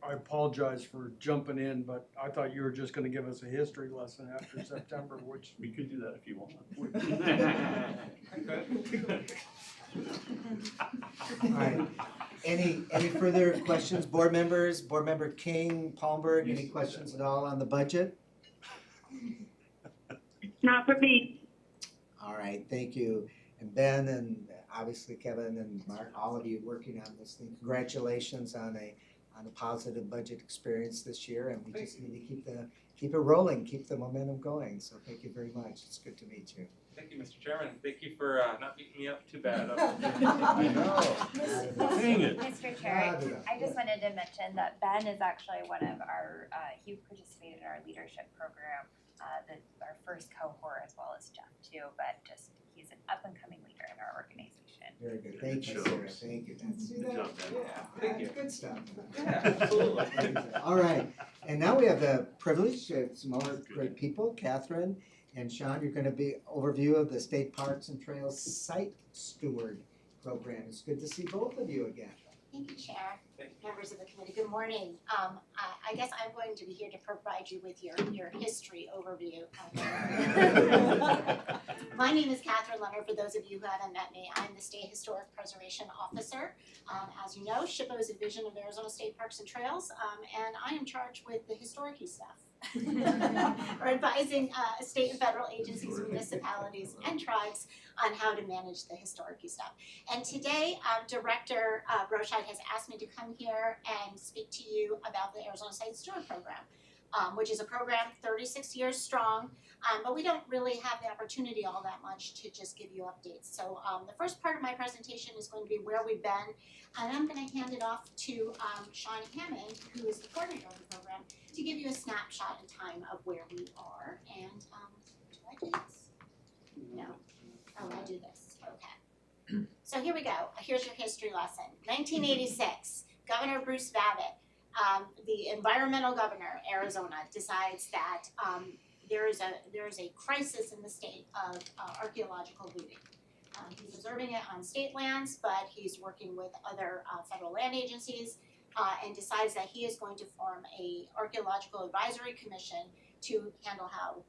I apologize for jumping in, but I thought you were just gonna give us a history lesson after September, which we could do that if you want. All right, any further questions, board members, board member King, Palmberg, any questions at all on the budget? Not for me. All right, thank you. And Ben and obviously Kevin and Mark, all of you working on this thing, congratulations on a positive budget experience this year, and we just need to keep it rolling, keep the momentum going, so thank you very much, it's good to meet you. Thank you, Mr. Chairman. Thank you for not beating me up too bad. I know. Dang it. Mr. Chair, I just wanted to mention that Ben is actually one of our, he participated in our leadership program, our first cohort, as well as Jeff too, but just, he's an up and coming leader in our organization. Very good, thank you, Good Sarah, shows. thank you. That's, Good job, Ben. Thank you. that's good stuff. Yeah, absolutely. All right, and now we have the privilege of some other great people, Catherine and Sean, you're gonna be overview of the State Parks and Trails Site Steward Program. It's good to see both of you again. Thank you, Chair, Thank members of the committee. Good morning. I guess I'm going to be here to provide you with your history overview. My name is Catherine Leonard, for those of you who haven't met me. I'm the State Historic Preservation Officer. As you know, SHPO is a division of Arizona State Parks and Trails, and I am charged with the historic-y stuff. Or advising state and federal agencies, municipalities, and tribes on how to manage the historic-y stuff. And today, Director Broscheid has asked me to come here and speak to you about the Arizona Site Steward Program, which is a program 36 years strong, but we don't really have the opportunity all that much to just give you updates. So the first part of my presentation is going to be where we've been, and I'm going to hand it off to Sean Hammond, who is the coordinator of the program, to give you a snapshot in time of where we are. And do I do this? No. Oh, I do this. Okay. So here we go. Here's your history lesson. 1986, Governor Bruce Babbitt, the environmental governor, Arizona, decides that there is a crisis in the state of archaeological looting. He's observing it on state lands, but he's working with other federal land agencies, and decides that he is going to form a archaeological advisory commission to handle how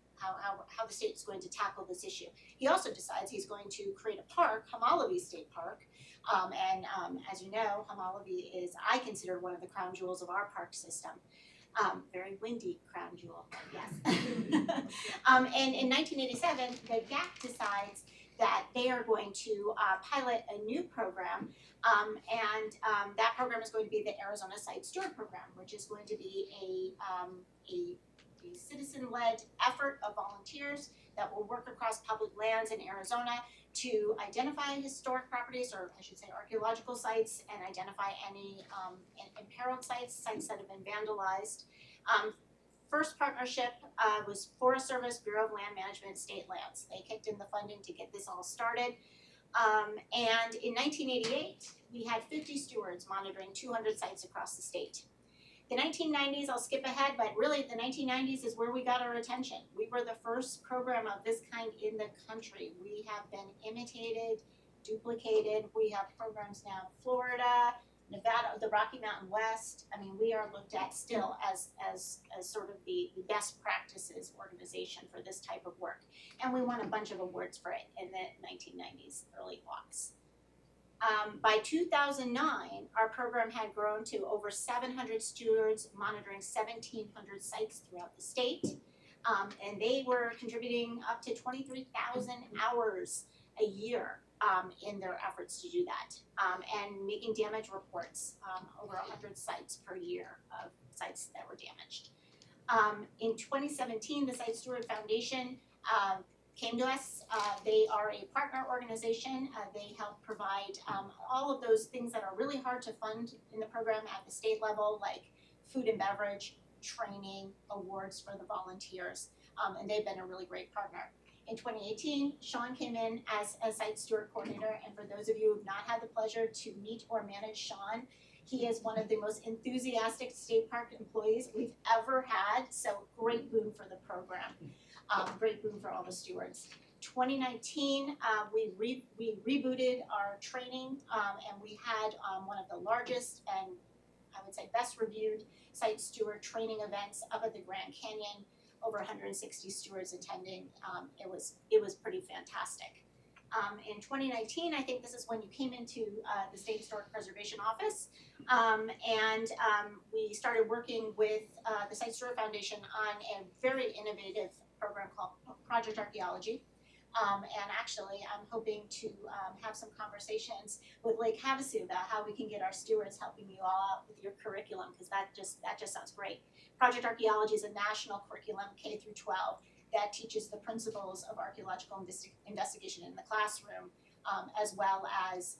the state is going to tackle this issue. He also decides he's going to create a park, Humalabi State Park, and as you know, Humalabi is, I consider, one of the crown jewels of our park system. Very windy crown jewel, yes. And in 1987, the GAC decides that they are going to pilot a new program, and that program is going to be the Arizona Site Steward Program, which is going to be a citizen-led effort of volunteers that will work across public lands in Arizona to identify historic properties, or I should say archaeological sites, and identify any imperiled sites that have been vandalized. first partnership was Forest Service, Bureau of Land Management, State Lands. They kicked in the funding to get this all started. And in 1988, we had 50 stewards monitoring 200 sites across the state. The 1990s, I'll skip ahead, but really the 1990s is where we got our attention. We were the first program of this kind in the country. We have been imitated, duplicated. We have programs now in Florida, Nevada, the Rocky Mountain West. I mean, we are looked at still as sort of the best practices organization for this type of work. And we won a bunch of awards for it in the 1990s, early aughts. By 2009, our program had grown to over 700 stewards monitoring 1,700 sites throughout the state. And they were contributing up to 23,000 hours a year in their efforts to do that, and making damage reports, over 100 sites per year of sites that were damaged. In 2017, the Site Steward Foundation came to us. They are a partner organization. They help provide all of those things that are really hard to fund in the program at the state level, like food and beverage, training, awards for the volunteers, and they've been a really great partner. In 2018, Sean came in as a site steward coordinator, and for those of you who have not had the pleasure to meet or manage Sean, he is one of the most enthusiastic state park employees we've ever had, so great boon for the program, great boon for all the stewards. 2019, we rebooted our training, and we had one of the largest and I would say best reviewed site steward training events up at the Grand Canyon. Over 160 stewards attending. It was pretty fantastic. In 2019, I think this is when you came into the State Historic Preservation Office, and we started working with the Site Steward Foundation on a very innovative program called Project Archaeology. And actually, I'm hoping to have some conversations with Lake Havasu about how we can get our stewards helping you all out with your curriculum, because that just sounds great. Project Archaeology is a national curriculum, K through 12, that teaches the principles of archaeological investigation in the classroom, as well as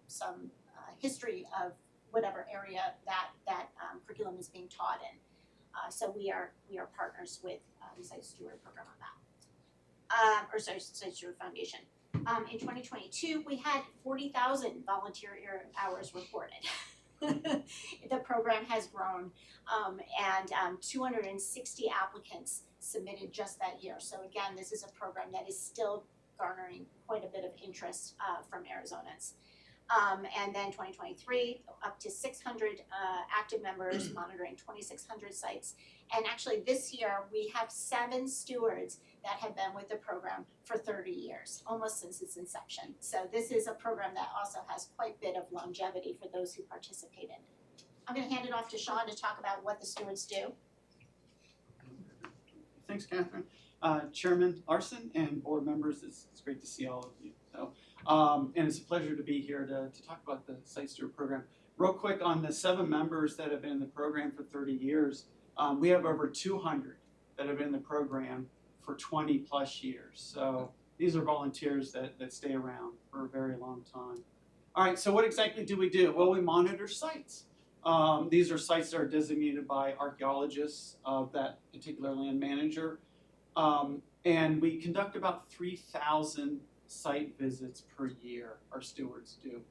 some history of whatever area that curriculum is being taught in. So we are partners with the Site Steward program on that. Site Steward Foundation. In 2022, we had 40,000 volunteer hours reported. The program has grown, and 260 applicants submitted just that year. So again, this is a program that is still garnering quite a bit of interest from Arizonans. And then 2023, up to 600 active members monitoring 2,600 sites. And actually this year, we have 7 stewards that have been with the program for 30 years, almost since its inception. So this is a program that also has quite a bit of longevity for those who participate in it. I'm gonna hand it off to Sean to talk about what the stewards do. Thanks, Catherine. Chairman Larson and board members, it's great to see all of you. So, and it's a pleasure to be here to talk about the Site Steward program. Real quick on the 7 members that have been in the program for 30 years, we have over 200 that have been in the program for 20 plus years. So these are volunteers that stay around for a very long time. All right, so what exactly do we do? Well, we monitor sites. These are sites that are designated by archaeologists of that particular land manager. And we conduct about 3,000 site visits per year, our stewards do.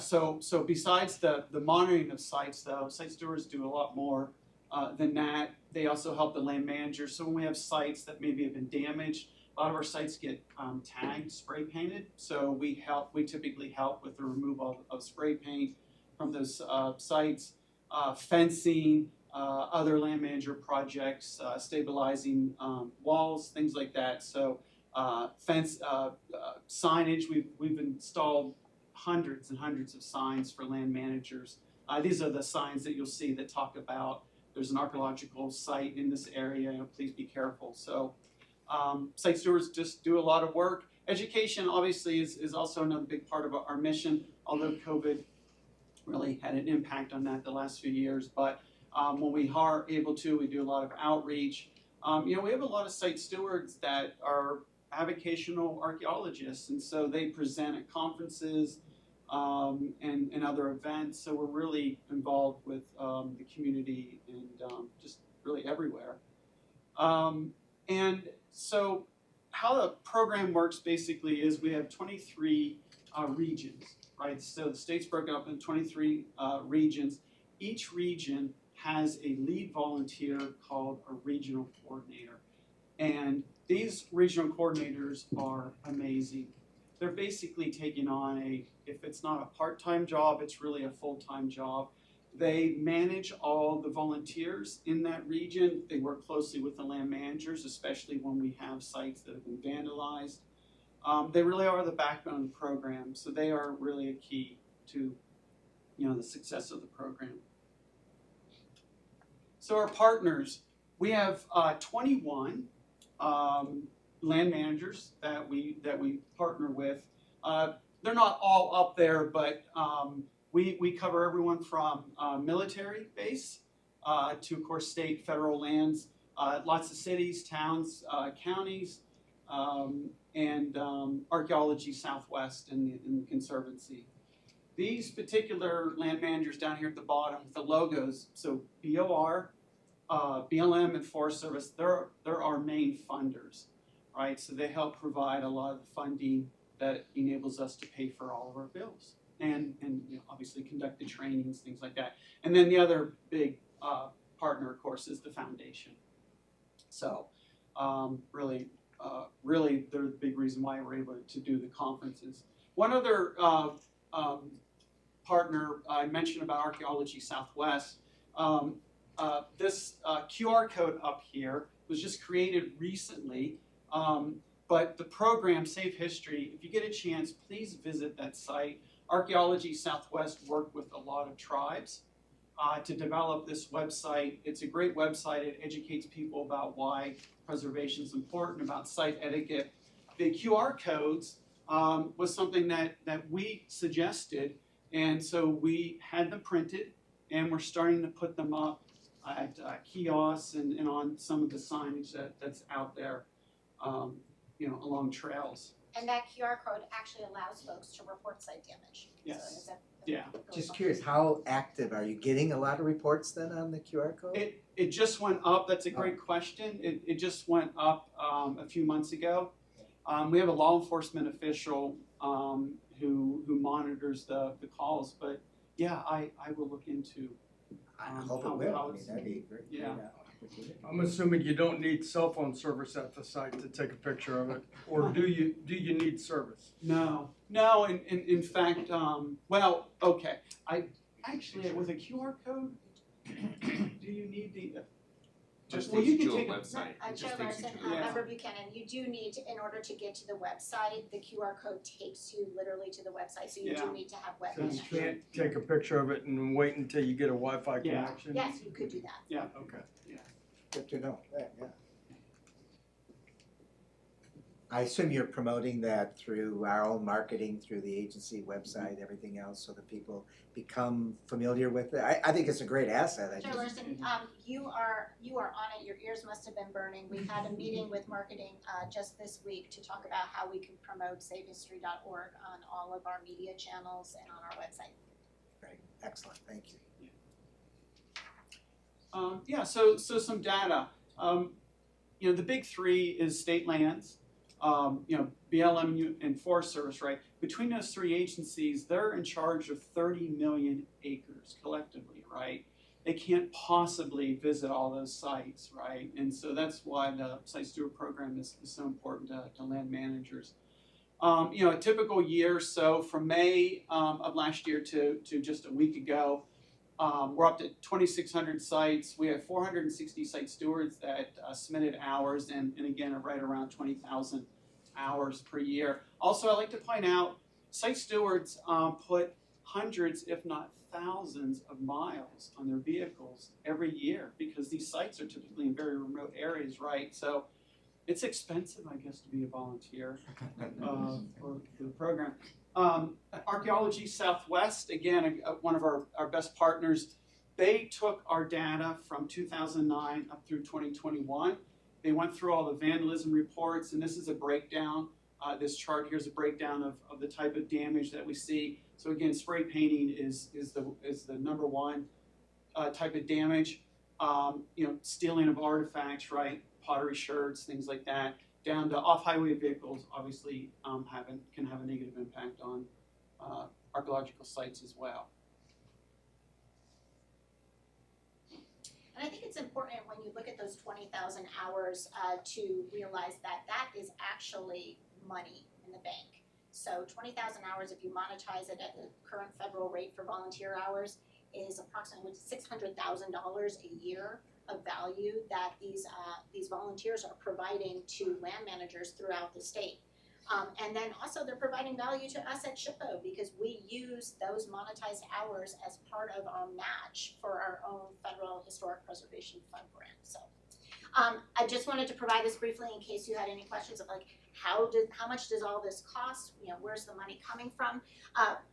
So besides the monitoring of sites though, site stewards do a lot more than that. They also help the land manager. So when we have sites that maybe have been damaged, a lot of our sites get tagged, spray painted. So we typically help with the removal of spray paint from those sites, fencing, other land manager projects, stabilizing walls, things like that. So signage, we've installed hundreds and hundreds of signs for land managers. These are the signs that you'll see that talk about there's an archaeological site in this area, please be careful. So site stewards just do a lot of work. Education obviously is also another big part of our mission, although COVID really had an impact on that the last few years. But when we are able to, we do a lot of outreach. We have a lot of site stewards that are avocational archaeologists, and so they present at conferences. and other events. So we're really involved with the community and just really everywhere. And so how the program works basically is we have 23 regions, right? So the state's broken up into 23 regions. Each region has a lead volunteer called a regional coordinator. And these regional coordinators are amazing. They're basically taking on if it's not a part-time job, it's really a full-time job. They manage all the volunteers in that region. They work closely with the land managers, especially when we have sites that have been vandalized. They really are the backbone of the program, so they are really a key to, the success of the program. So our partners, we have 21 land managers that we partner with. They're not all up there, but we cover everyone from military base to, of course, state, federal lands, lots of cities, towns, counties, and Archaeology Southwest and the Conservancy. These particular land managers down here at the bottom with the logos, so BOR, BLM, and Forest Service, they're our main funders, right? So they help provide a lot of the funding that enables us to pay for all of our bills and obviously conduct the trainings, things like that. And then the other big partner, of course, is the foundation. So really, they're the big reason why we're able to do the conferences. One other partner I mentioned about Archaeology Southwest. This QR code up here was just created recently, but the program Save History, if you get a chance, please visit that site. Archaeology Southwest worked with a lot of tribes to develop this website. It's a great website. It educates people about why preservation is important, about site etiquette. The QR codes was something that we suggested, and so we had them printed, and we're starting to put them up at kiosks and on some of the signage that's out there, along trails. And that QR code actually allows folks to report site damage. Yes. So is that Yeah. Just curious, how active, are you getting a lot of reports then on the QR code? It just went up. That's a great question. It just went up a few months ago. We have a law enforcement official who monitors the calls, but yeah, I will look into. I hope it will. I mean, that'd be great. Yeah. I'm assuming you don't need cell phone service at the site to take a picture of it, or do you need service? No, in fact, well, okay. I actually, with a QR code, do you need the? Just Well, takes you you can to a take a- website. It Joe just takes you Larson, to a website. Member Buchanan, you do need to, in order to get to the website, the QR code takes you literally to the website, so you Yeah. do need to have web So you connection. can't take a picture of it and wait until you get a Wi-Fi Yeah. connection? Yes, you could do that. Yeah. Okay. Good to know, yeah. I assume you're promoting that through our own marketing, through the agency website, everything else, so that people become familiar with it. I think it's a great asset. Joe Larson, you are on it, your ears must have been burning. We had a meeting with marketing just this week to talk about how we can promote savehistory.org on all of our media channels and on our website. Great, excellent, thank you. So some data. The big three is state lands, BLM and Forest Service, right? Between those three agencies, they're in charge of 30 million acres collectively, right? They can't possibly visit all those sites, right? And so that's why the Site Steward Program is so important to land managers. A typical year, so from May of last year to just a week ago, we're up to 2,600 sites. We have 460 site stewards that submitted hours, and again, are right around 20,000 hours per year. Also, I'd like to point out, site stewards put hundreds, if not thousands, of miles on their vehicles every year because these sites are typically in very remote areas, right? So it's expensive, I guess, to be a volunteer for the program. Archaeology Southwest, again, one of our best partners, they took our data from 2009 up through 2021. They went through all the vandalism reports, and this is a breakdown. This chart here is a breakdown of the type of damage that we see. So again, spray painting is the number one type of damage. Stealing of artifacts, right? Pottery sherds, things like that, down to off-highway vehicles. Obviously, can have a negative impact on archaeological sites as well. And I think it's important when you look at those 20,000 hours to realize that that is actually money in the bank. So 20,000 hours, if you monetize it at the current federal rate for volunteer hours, is approximately $600,000 a year of value that these volunteers are providing to land managers throughout the state. And then also they're providing value to us at SHPO because we use those monetized hours as part of our match for our own Federal Historic Preservation Fund grant. So I just wanted to provide this briefly in case you had any questions of like, how much does all this cost? Where's the money coming from?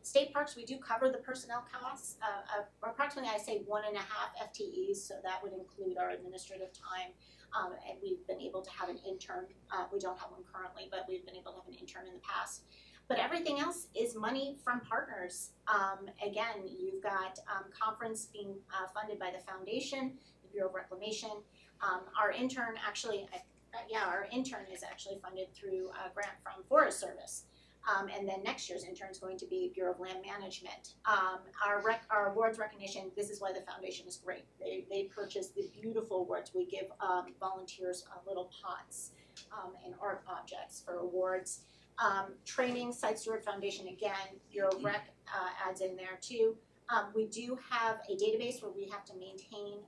State parks, we do cover the personnel costs, approximately I say 1.5 FTEs, so that would include our administrative time. And we've been able to have an intern. We don't have one currently, but we've been able to have an intern in the past. But everything else is money from partners. Again, you've got conference being funded by the foundation, the Bureau of Reclamation. Our intern actually, our intern is actually funded through a grant from Forest Service. And then next year's intern is going to be Bureau of Land Management. Our awards recognition, this is why the foundation is great. They purchase the beautiful awards. We give volunteers little pots and art objects for awards. Training, Site Steward Foundation, again, Bureau of Rec adds in there too. We do have a database where we have to maintain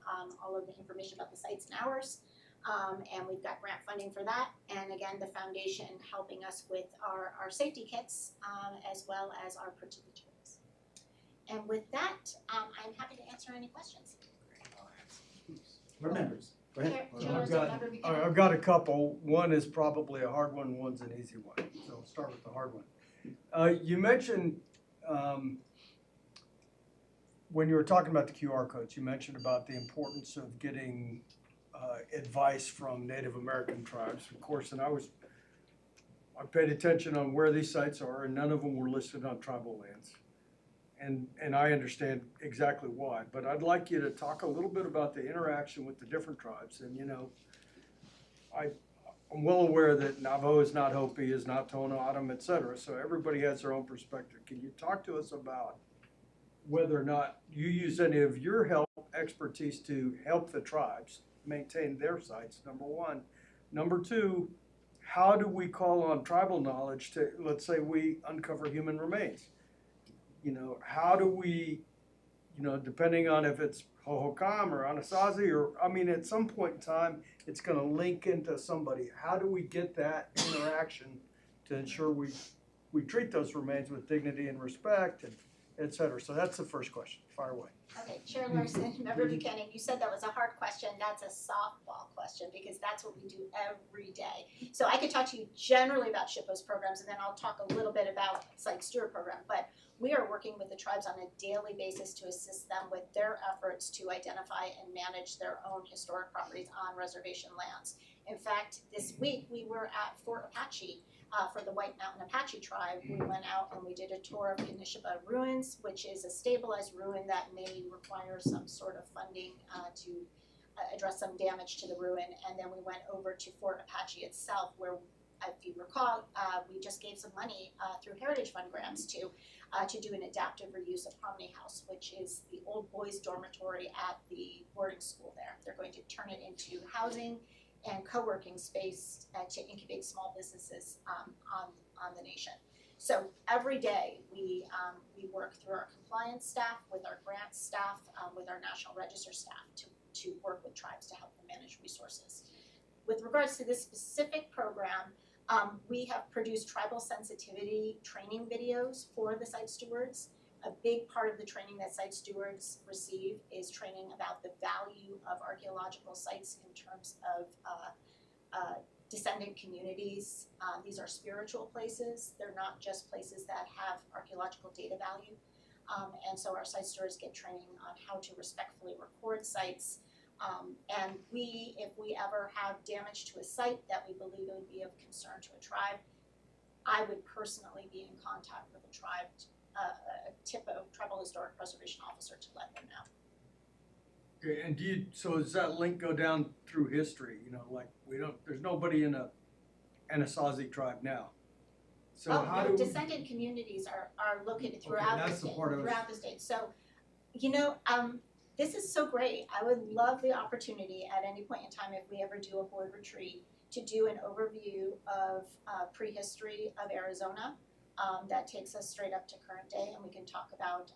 all of the information about the sites and hours. And we've got grant funding for that. And again, the foundation helping us with our safety kits as well as our printed materials. And with that, I'm happy to answer any questions. Board members, go ahead. I've got a couple. One is probably a hard one, one's an easy one. So I'll start with the hard one. You mentioned, when you were talking about the QR codes, you mentioned about the importance of getting advice from Native American tribes, of course, and I paid attention on where these sites are, and none of them were listed on tribal lands. And I understand exactly why, but I'd like you to talk a little bit about the interaction with the different tribes. And I'm well aware that Navajo is not Hopi, is not Tohono O'odham, et cetera, so everybody has their own perspective. Can you talk to us about whether or not you use any of your expertise to help the tribes maintain their sites, number one. Number two, how do we call on tribal knowledge to, let's say we uncover human remains? How do we, depending on if it's Hohokam or Anasazi or, at some point in time, it's gonna link into somebody. How do we get that interaction to ensure we treat those remains with dignity and respect, and et cetera? So that's the first question. Fire away. Okay, Chair Larson, Member Buchanan, you said that was a hard question. That's a softball question because that's what we do every day. So I could talk to you generally about SHPO's programs, and then I'll talk a little bit about Site Steward program. But we are working with the tribes on a daily basis to assist them with their efforts to identify and manage their own historic properties on reservation lands. In fact, this week we were at Fort Apache. For the White Mountain Apache tribe, we went out and we did a tour of Kanishiba ruins, which is a stabilized ruin that may require some sort of funding to address some damage to the ruin. And then we went over to Fort Apache itself, where, if you recall, we just gave some money through Heritage Fund grants to do an adaptive reuse of Harmony House, which is the old boys' dormitory at the boarding school there. They're going to turn it into housing and co-working space to incubate small businesses on the nation. So every day we work through our compliance staff, with our grants staff, with our National Register staff to work with tribes to help them manage resources. With regards to this specific program, we have produced tribal sensitivity training videos for the site stewards. A big part of the training that site stewards receive is training about the value of archaeological sites in terms of descendant communities. These are spiritual places. They're not just places that have archaeological data value. And so our site stewards get training on how to respectfully record sites. And if we ever have damage to a site that we believe would be of concern to a tribe, I would personally be in contact with a tribe tip of Tribal Historic Preservation Officer to let them know. Okay, and so does that link go down through history, you know, like there's nobody in a Anasazi tribe now. So how do we? Descendant communities are located throughout the that's the state, part I was- throughout the state. So, you know, this is so great. I would love the opportunity at any point in time, if we ever do a board retreat, to do an overview of prehistory of Arizona that takes us straight up to current day, and we can talk about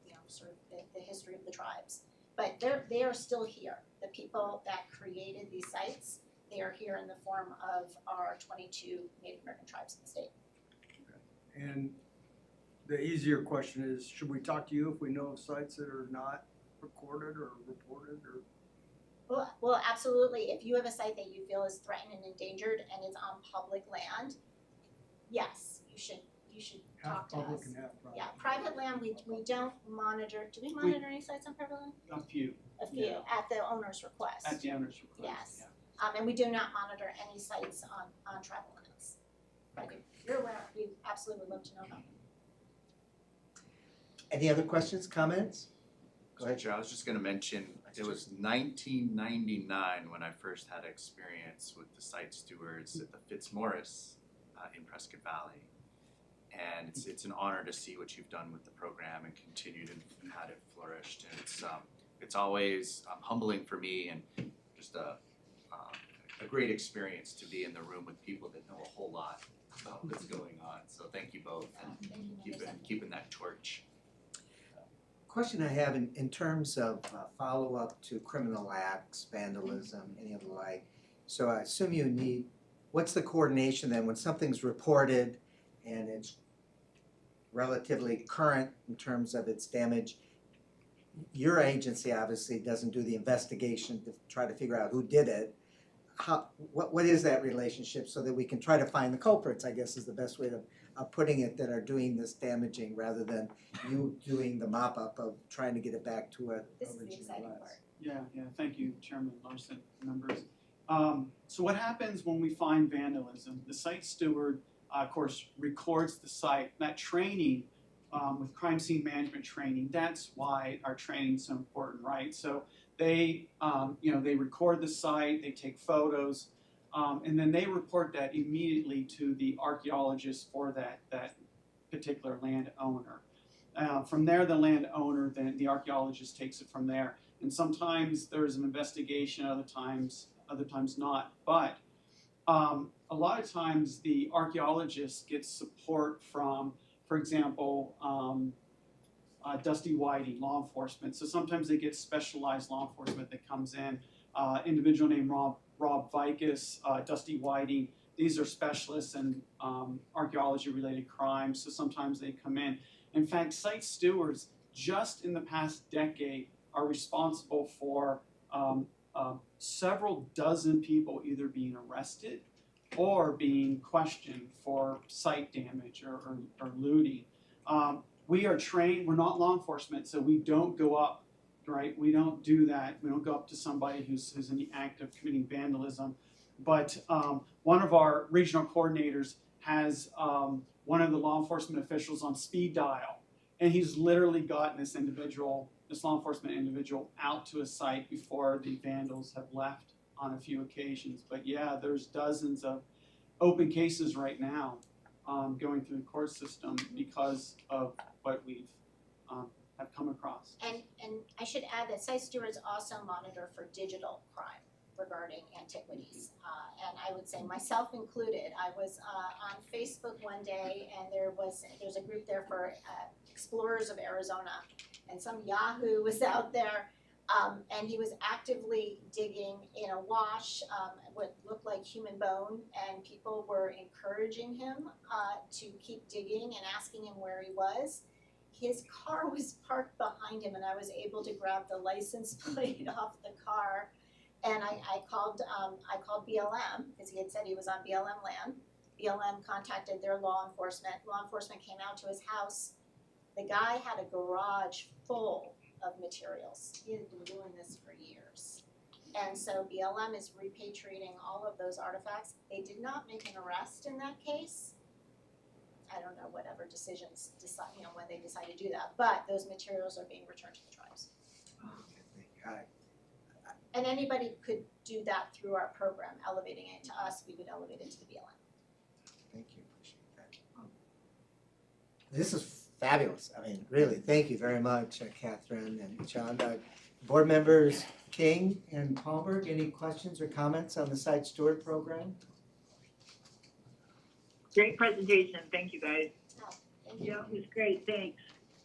you know, sort of the history of the tribes. But they are still here. The people that created these sites, they are here in the form of our 22 Native American tribes in the state. And the easier question is, should we talk to you if we know of sites that are not recorded or reported or? Well, absolutely. If you have a site that you feel is threatened and endangered and it's on public land, yes, you should talk to us. Half public and half private. Yeah, private land, we don't monitor, do we monitor any sites on private land? A few, A few, at the owner's request. at the owner's request, Yes. yeah. And we do not monitor any sites on tribal lands. But if you're aware, we absolutely would love to know about them. Any other questions, comments? Go ahead. Chair, I was just gonna mention, it was 1999 when I first had experience with the site stewards at the Fitzmaurice in Prescott Valley. And it's an honor to see what you've done with the program and continued and had it flourished. And it's always humbling for me and just a great experience to be in the room with people that know a whole lot about what's going on. So thank you both and keeping that torch. Question I have in terms of follow-up to criminal acts, vandalism, any of the like. So I assume you need, what's the coordination then when something's reported and it's relatively current in terms of its damage? Your agency obviously doesn't do the investigation to try to figure out who did it. What is that relationship so that we can try to find the culprits, I guess is the best way of putting it, that are doing this damaging rather than you doing the mop-up of trying to get it back to what This is the originally exciting was. part. Yeah, thank you, Chairman Larson, members. So what happens when we find vandalism? The site steward, of course, records the site. That training, with crime scene management training, that's why our training is so important, right? So they, they record the site, they take photos, and then they report that immediately to the archaeologist for that particular landowner. From there, the landowner, then the archaeologist takes it from there. And sometimes there's an investigation, other times not. But a lot of times the archaeologist gets support from, for example, Dusty Whiting, law enforcement. So sometimes they get specialized law enforcement that comes in. Individual named Rob Vicus, Dusty Whiting. These are specialists in archaeology-related crimes. So sometimes they come in. In fact, site stewards, just in the past decade, are responsible for several dozen people either being arrested or being questioned for site damage or looting. We are trained, we're not law enforcement, so we don't go up, right? We don't do that. We don't go up to somebody who's in the act of committing vandalism. But one of our regional coordinators has one of the law enforcement officials on speed dial, and he's literally gotten this law enforcement individual out to a site before the vandals have left on a few occasions. But yeah, there's dozens of open cases right now going through the court system because of what we've have come across. And I should add that site stewards also monitor for digital crime regarding antiquities. And I would say myself included, I was on Facebook one day and there's a group there for explorers of Arizona, and some Yahoo was out there and he was actively digging in a wash, what looked like human bone, and people were encouraging him to keep digging and asking him where he was. His car was parked behind him and I was able to grab the license plate off the car. And I called BLM because he had said he was on BLM land. BLM contacted their law enforcement. Law enforcement came out to his house. The guy had a garage full of materials. He had been doing this for years. And so BLM is repatriating all of those artifacts. They did not make an arrest in that case. I don't know, whatever decisions decide, when they decide to do that, but those materials are being returned to the tribes. And anybody could do that through our program, elevating it to us, we would elevate it to the BLM. Thank you, appreciate that. This is fabulous. I mean, really, thank you very much, Catherine and John. Board members King and Palmberg, any questions or comments on the site steward program? Great presentation, thank you guys. Thank you. Yeah, it was great, thanks.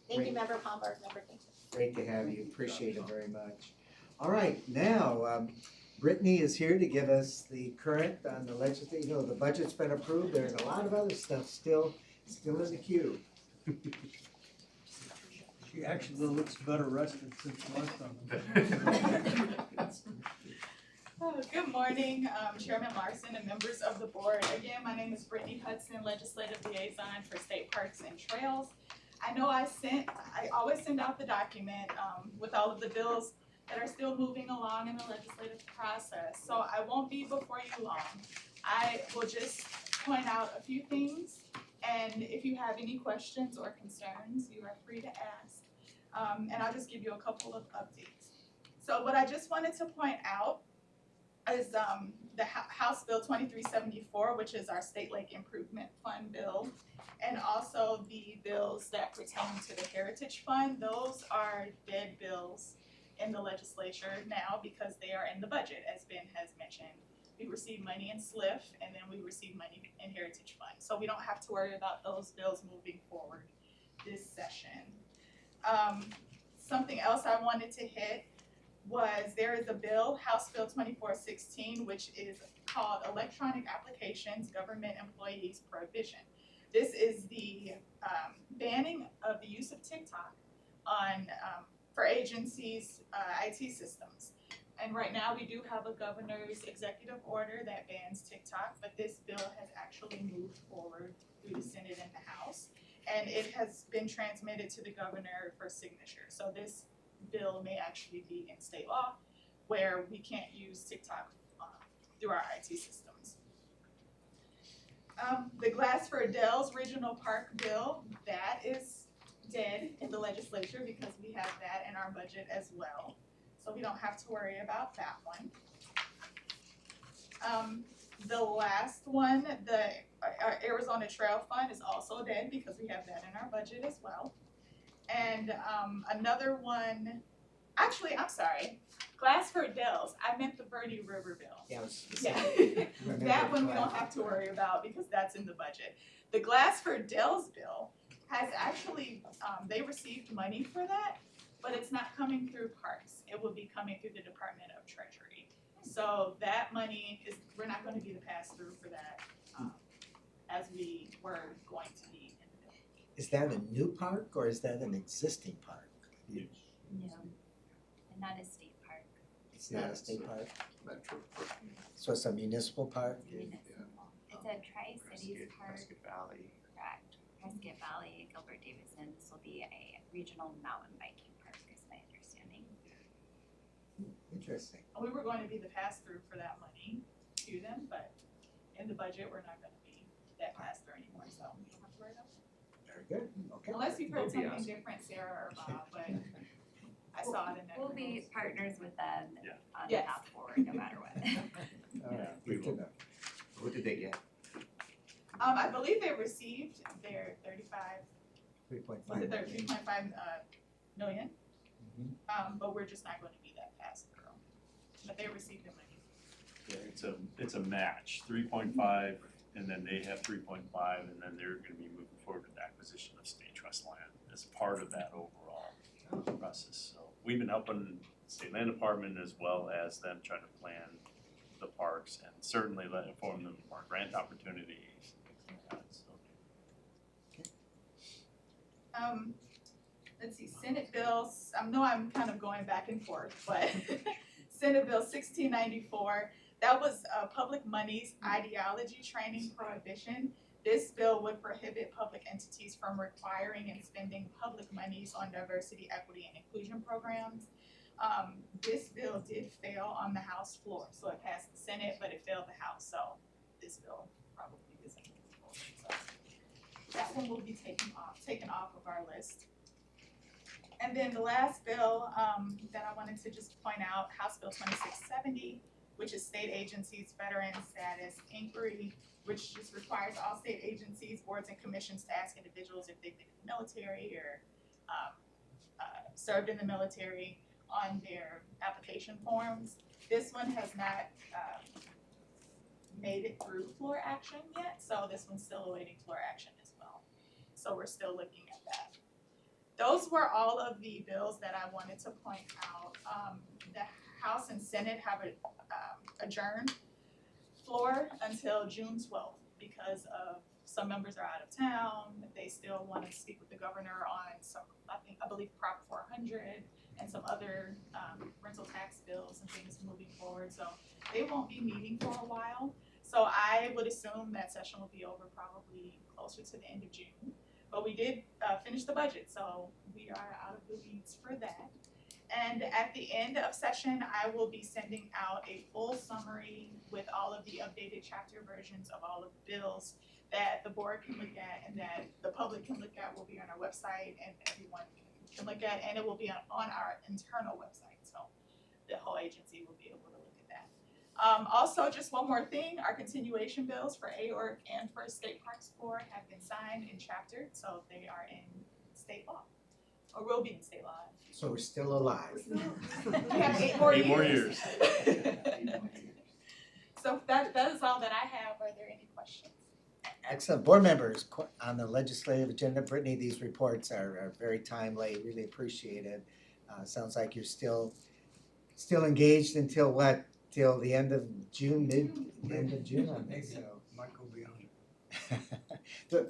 Thank you, Member Palmer, Member King. Great to have you, appreciate it very much. All right, now, Brittany is here to give us the current on the legislative, the budget's been approved, there's a lot of other stuff still in the queue. She actually looks better rested since last time. Oh, good morning, Chairman Larson and members of the board. Again, my name is Brittany Hudson, Legislative Liaison for State Parks and Trails. I know I always send out the document with all of the bills that are still moving along in the legislative process. So I won't be before you long. I will just point out a few things, and if you have any questions or concerns, you are free to ask. And I'll just give you a couple of updates. So what I just wanted to point out is the House Bill 2374, which is our State Lake Improvement Fund bill, and also the bills that pertain to the Heritage Fund. Those are dead bills in the legislature now because they are in the budget, as Ben has mentioned. We receive money in SLIF, and then we receive money in Heritage Fund. So we don't have to worry about those bills moving forward this session. Something else I wanted to hit was there is a bill, House Bill 2416, which is called Electronic Applications Government Employees Prohibition. This is the banning of the use of TikTok on for agencies' IT systems. And right now we do have a governor's executive order that bans TikTok, but this bill has actually moved forward through the Senate and the House. And it has been transmitted to the governor for signature. So this bill may actually be in state law where we can't use TikTok through our IT systems. The Glassford Dells Regional Park bill, that is dead in the legislature because we have that in our budget as well. So we don't have to worry about that one. The last one, the Arizona Trail Fund is also dead because we have that in our budget as well. And another one, actually, I'm sorry, Glassford Dells, I meant the Verde River bill. Yeah. That one we don't have to worry about because that's in the budget. The Glassford Dells bill has actually, they received money for that, but it's not coming through parks. It will be coming through the Department of Treasury. So that money is, we're not going to be the pass-through for that as we were going to be in the bill. Is that a new park or is that an existing park? No, and not a state park. It's not a state park? So it's a municipal park? Municipal. It's a Tri-Cities Park. Prescott Valley. Correct. Prescott Valley, Gilbert Davidson. This will be a regional mountain biking park, is my understanding. Interesting. We were going to be the pass-through for that money to them, but in the budget, we're not going to be that pass-through anymore, so we don't have to worry about that. Very good, okay. Unless you've heard something different, Sarah or Bob, but I saw it in that. We'll be partners with them on the Yes. path forward, no matter what. All right, good to know. What did they get? I believe they received their 3.5 was it their million. 3.5 million? Mhm. But we're just not going to be that pass through. But they received the money. Yeah, it's a match, 3.5, and then they have 3.5, and then they're gonna be moving forward with the acquisition of state trust land as part of that overall process. So we've been helping the state land department as well as them trying to plan the parks and certainly inform them of our grant opportunities, things like that, so. Let's see, Senate bills, I know I'm kind of going back and forth, but Senate Bill 1694, that was public monies ideology training prohibition. This bill would prohibit public entities from requiring and spending public monies on diversity, equity, and inclusion programs. This bill did fail on the House floor, so it passed the Senate, but it failed the House, so this bill probably isn't moving forward. So that one will be taken off of our list. And then the last bill, that I wanted to just point out, House Bill 2670, which is state agencies veteran status inquiry, which just requires all state agencies, boards, and commissions to ask individuals if they've been in the military or served in the military on their application forms. This one has not made it through floor action yet, so this one's still awaiting floor action as well. So we're still looking at that. Those were all of the bills that I wanted to point out. The House and Senate have adjourned floor until June 12th because of some members are out of town. They still want to speak with the governor on some, I believe Prop 400 and some other rental tax bills and things moving forward. So they won't be meeting for a while. So I would assume that session will be over probably closer to the end of June. But we did finish the budget, so we are out of the weeds for that. And at the end of session, I will be sending out a full summary with all of the updated chapter versions of all of the bills that the board can look at and that the public can look at. Will be on our website and everyone can look at, and it will be on our internal website. So the whole agency will be able to look at that. Also, just one more thing, our continuation bills for AORC and for State Parks Board have been signed and chaptered, so they are in state law, or will be in state law. So we're still alive. We have 8 more years. 8 more years. So that is all that I have. Are there any questions? Excellent. Board members, on the legislative agenda, Brittany, these reports are very timely, really appreciated. Sounds like you're still engaged until what? Till the end of June, end of June, I think so. Might go beyond.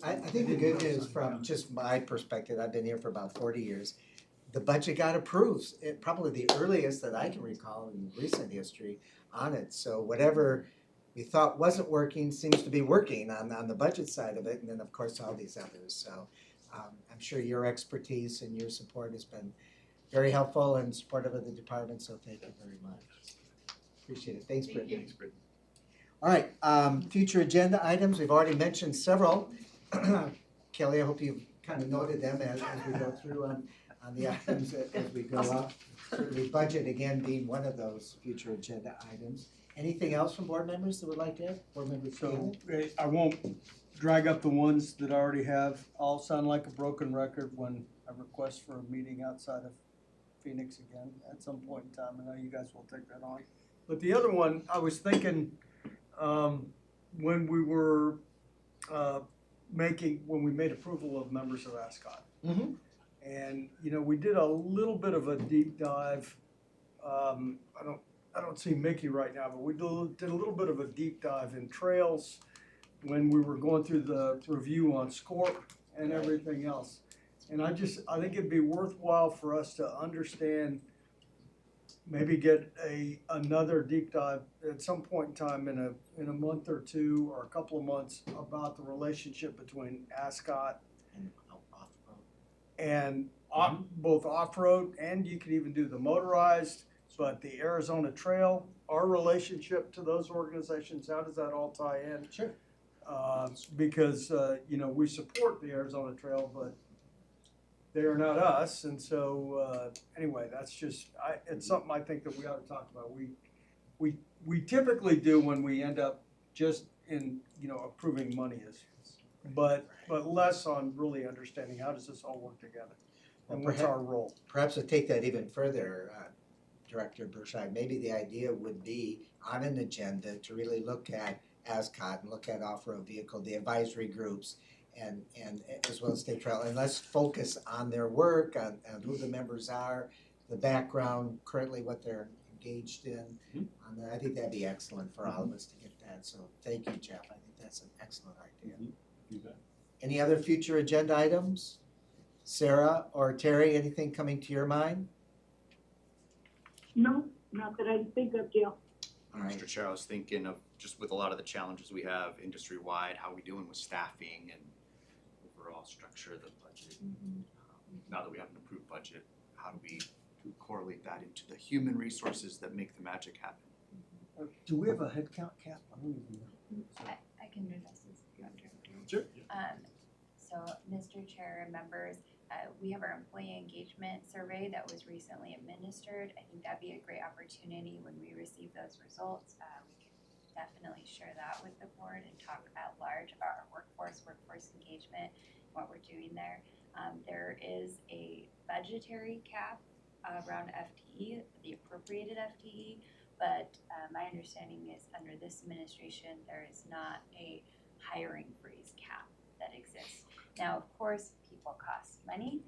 I think the good news from just my perspective, I've been here for about 40 years, the budget got approved, probably the earliest that I can recall in recent history on it. So whatever we thought wasn't working seems to be working on the budget side of it, and then of course all these others. So I'm sure your expertise and your support has been very helpful and supportive of the department, so thank you very much. Appreciate it. Thanks, Brittany. Thanks, Brittany. All right, future agenda items, we've already mentioned several. Kelly, I hope you've kind of noted them as we go through on the items as we go up. Certainly budget again being one of those future agenda items. Anything else from board members that would like to add? Board members? So I won't drag up the ones that I already have. I'll sound like a broken record when I request for a meeting outside of Phoenix again at some point in time. I know you guys will take that on. But the other one, I was thinking when we were when we made approval of members of ASCOT. Mm-hmm. And, you know, we did a little bit of a deep dive. I don't see Mickey right now, but we did a little bit of a deep dive in trails when we were going through the review on SCORP and everything else. And I think it'd be worthwhile for us to understand, maybe get another deep dive at some point in time in a month or two or a couple of months about the relationship between ASCOT and both off-road, and you could even do the motorized, but the Arizona Trail, our relationship to those organizations, how does that all tie in? Sure. Because, you know, we support the Arizona Trail, but they are not us, and so, anyway, that's just, it's something I think that we ought to talk about. We typically do when we end up just in, you know, approving money but less on really understanding how does this all work together and what's our role. Perhaps to take that even further, Director Berscheid, maybe the idea would be on an agenda to really look at ASCOT and look at off-road vehicle, the advisory groups, and as well as State Trail, and let's focus on their work, on who the members are, the background, currently what they're engaged in. Mm-hmm. I think that'd be excellent for all of us to get that. So thank you, Jeff. I think that's an excellent idea. Mm-hmm. You bet. Any other future agenda items? Sarah or Terry, anything coming to your mind? No, not that I think of, Jill. All right. Mr. Chair, I was thinking of just with a lot of the challenges we have industry-wide, how are we doing with staffing and overall structure of the budget? Now that we have an approved budget, how do we correlate that into the human resources that make the magic happen? Do we have a headcount cap? I don't even know. I can address this if you want to. Sure. So So, Mr. Chair and members, we have our employee engagement survey that was recently administered. I think that'd be a great opportunity when we receive those results. We can definitely share that with the board and talk at large about our workforce engagement, what we're doing there. There is a budgetary cap around FTE, the appropriated FTE, but my understanding is under this administration, there is not a hiring freeze cap that exists. Now, of course, people cost money,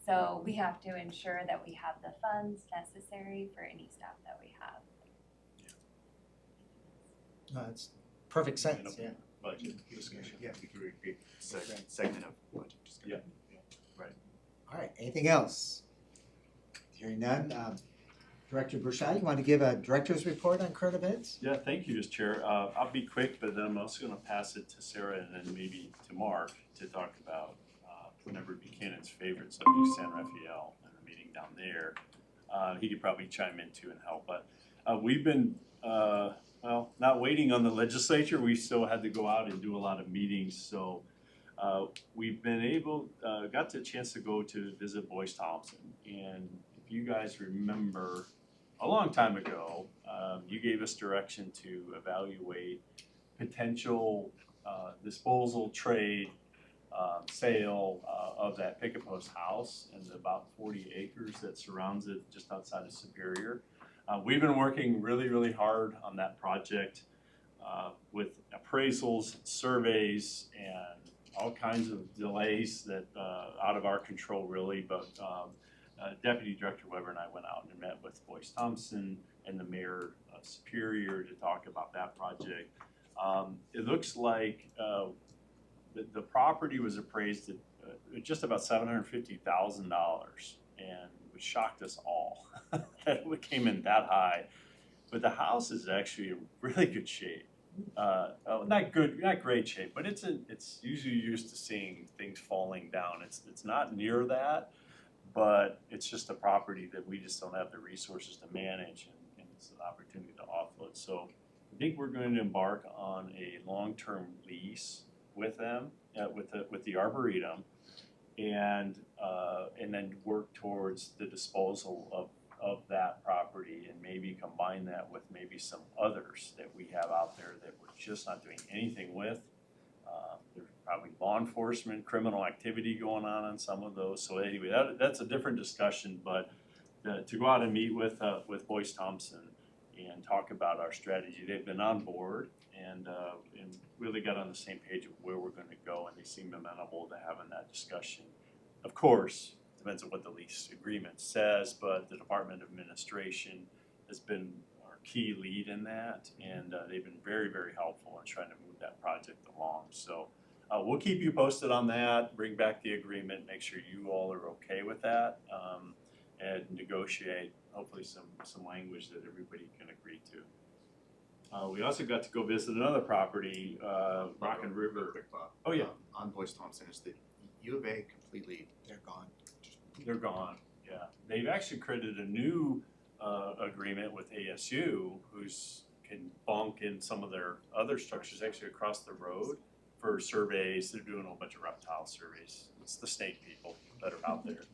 so we have to ensure that we have the funds necessary for any staff that we have. No, it's perfect sense, yeah. Budget discussion. Yeah, we could recreate segment of budget discussion. All right, anything else? Hearing none, Director Burchard, you want to give a director's report on current events? Yeah, thank you, Mr. Chair. I'll be quick, but then I'm also gonna pass it to Sarah and then maybe to Mark to talk about Member Buchanan's favorites of New San Rafael and the meeting down there. He could probably chime in too and help, but we've been, well, not waiting on the legislature. We still had to go out and do a lot of meetings, so we've been able, got the chance to go to visit Boyce Thompson. And if you guys remember, a long time ago, you gave us direction to evaluate potential disposal, trade, sale of that picket post house and about 40 acres that surrounds it just outside of Superior. We've been working really, really hard on that project with appraisals, surveys, and all kinds of delays that out of our control really, but Deputy Director Weber and I went out and met with Boyce Thompson and the Mayor of Superior to talk about that project. It looks like the property was appraised at just about $750,000, and it shocked us all that it came in that high. But the house is actually in really good shape. Not great shape, but it's usually used to seeing things falling down. It's not near that, but it's just a property that we just don't have the resources to manage, and it's an opportunity to offload. So I think we're going to embark on a long-term lease with them, with the Arboretum, and then work towards the disposal of that property and maybe combine that with maybe some others that we have out there that we're just not doing anything with. There's probably law enforcement, criminal activity going on some of those. So anyway, that's a different discussion, but to go out and meet with Boyce Thompson and talk about our strategy. They've been on board and really got on the same page of where we're going to go, and they seem amenable to having that discussion. Of course, depends on what the lease agreement says, but the Department of Administration has been our key lead in that, and they've been very, very helpful in trying to move that project along. So we'll keep you posted on that, bring back the agreement, make sure you all are okay with that, and negotiate hopefully some language that everybody can agree to. We also got to go visit another property, Rockin' River. Quick thought. Oh yeah. On Boyce Thompson, is the U of A completely, They're gone. They're gone, yeah. They've actually created a new agreement with ASU, can bonk in some of their other structures actually across the road for surveys. They're doing a whole bunch of reptile surveys. It's the snake people that are out there,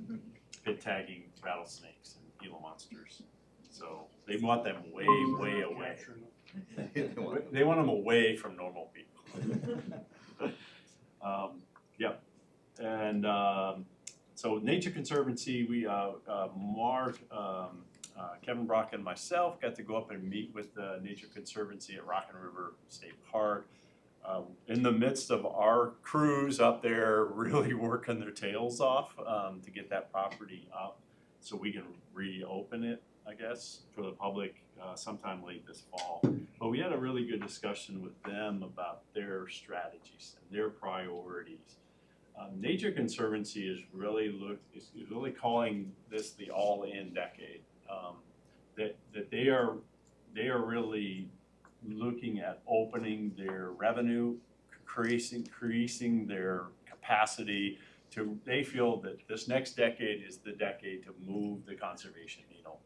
pit tagging rattlesnakes and Gila monsters. So they want them way, way away. They want them away from normal people. Yep. And so Nature Conservancy, we, Mark, Kevin Brock and myself got to go up and meet with the Nature Conservancy at Rockin' River State Park. In the midst of our crews up there really working their tails off to get that property up so we can reopen it, I guess, for the public sometime late this fall. But we had a really good discussion with them about their strategies and their priorities. Nature Conservancy is really calling this the all-in decade. That they are really looking at opening their revenue, increasing their capacity to. They feel that this next decade is the decade to move the conservation needle.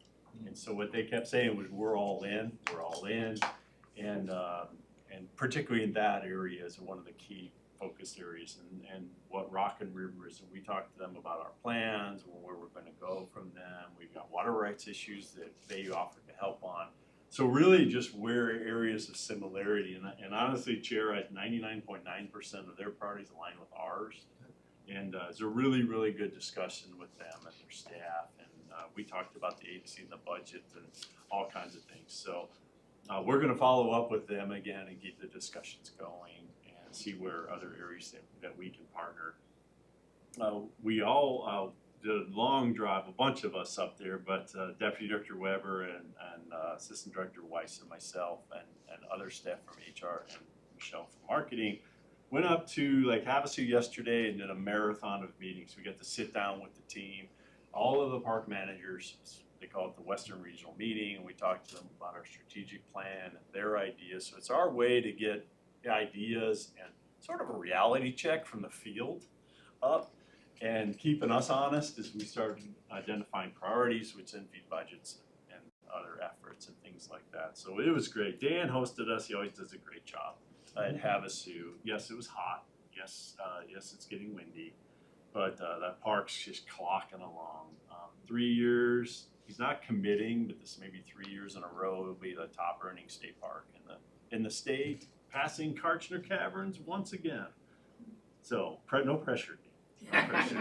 And so what they kept saying was, we're all in, and particularly in that area is one of the key focus areas and what Rockin' River is. And we talked to them about our plans, where we're gonna go from them. We've got water rights issues that they offered to help on. So really just where areas of similarity, and honestly, Chair, at 99.9% of their priorities align with ours. And it's a really, really good discussion with them and their staff. And we talked about the agency and the budget and all kinds of things. So we're gonna follow up with them again and keep the discussions going and see where other areas that we can partner. We all did a long drive, a bunch of us up there, but Deputy Director Weber and Assistant Director Weiss and myself and other staff from HR and Michelle from marketing went up to Lake Havasu yesterday and did a marathon of meetings. We got to sit down with the team, all of the park managers. They call it the Western Regional Meeting, and we talked to them about our strategic plan and their ideas. So it's our way to get ideas and sort of a reality check from the field up and keeping us honest as we start identifying priorities, which then feed budgets and other efforts and things like that. So it was great. Dan hosted us. He always does a great job at Havasu. Yes, it was hot. Yes, it's getting windy, but that park's just clocking along. 3 years. He's not committing, but this may be 3 years in a row. It'll be the top earning state park in the state, passing Karchner Caverns once again. So no pressure. No pressure.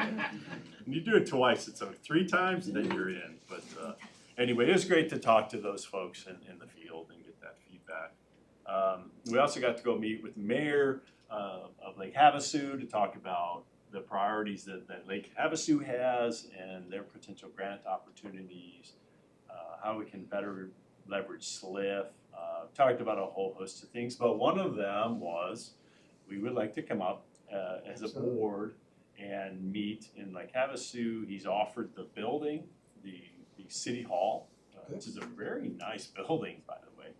When you do it twice, it's 3 times, and then you're in. But anyway, it was great to talk to those folks in the field and get that feedback. We also got to go meet with the mayor of Lake Havasu to talk about the priorities that Lake Havasu has and their potential grant opportunities, how we can better leverage SLIF. Talked about a whole host of things, but one of them was we would like to come up as a board and meet in Lake Havasu. He's offered the building, the city hall, which is a very nice building, by the way,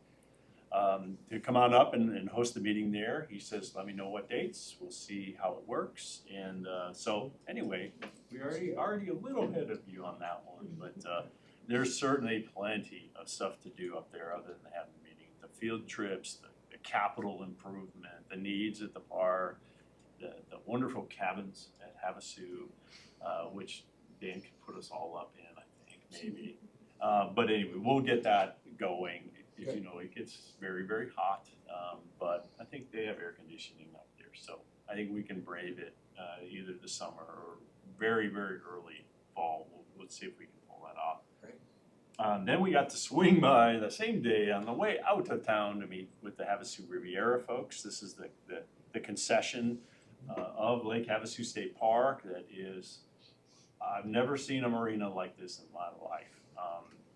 to come on up and host the meeting there. He says, let me know what dates, we'll see how it works. And so anyway, we're already a little ahead of you on that one, but there's certainly plenty of stuff to do up there other than having the meeting. The field trips, the capital improvement, the needs at the park, the wonderful cabins at Havasu, which Dan can put us all up in, I think, maybe. But anyway, we'll get that going. As you know, it gets very, very hot, but I think they have air conditioning up there. So I think we can brave it either this summer or very, very early fall. Let's see if we can pull that off. Great. Then we got to swing by the same day on the way out of town to meet with the Havasu Riviera folks. This is the concession of Lake Havasu State Park that is, I've never seen a marina like this in my life.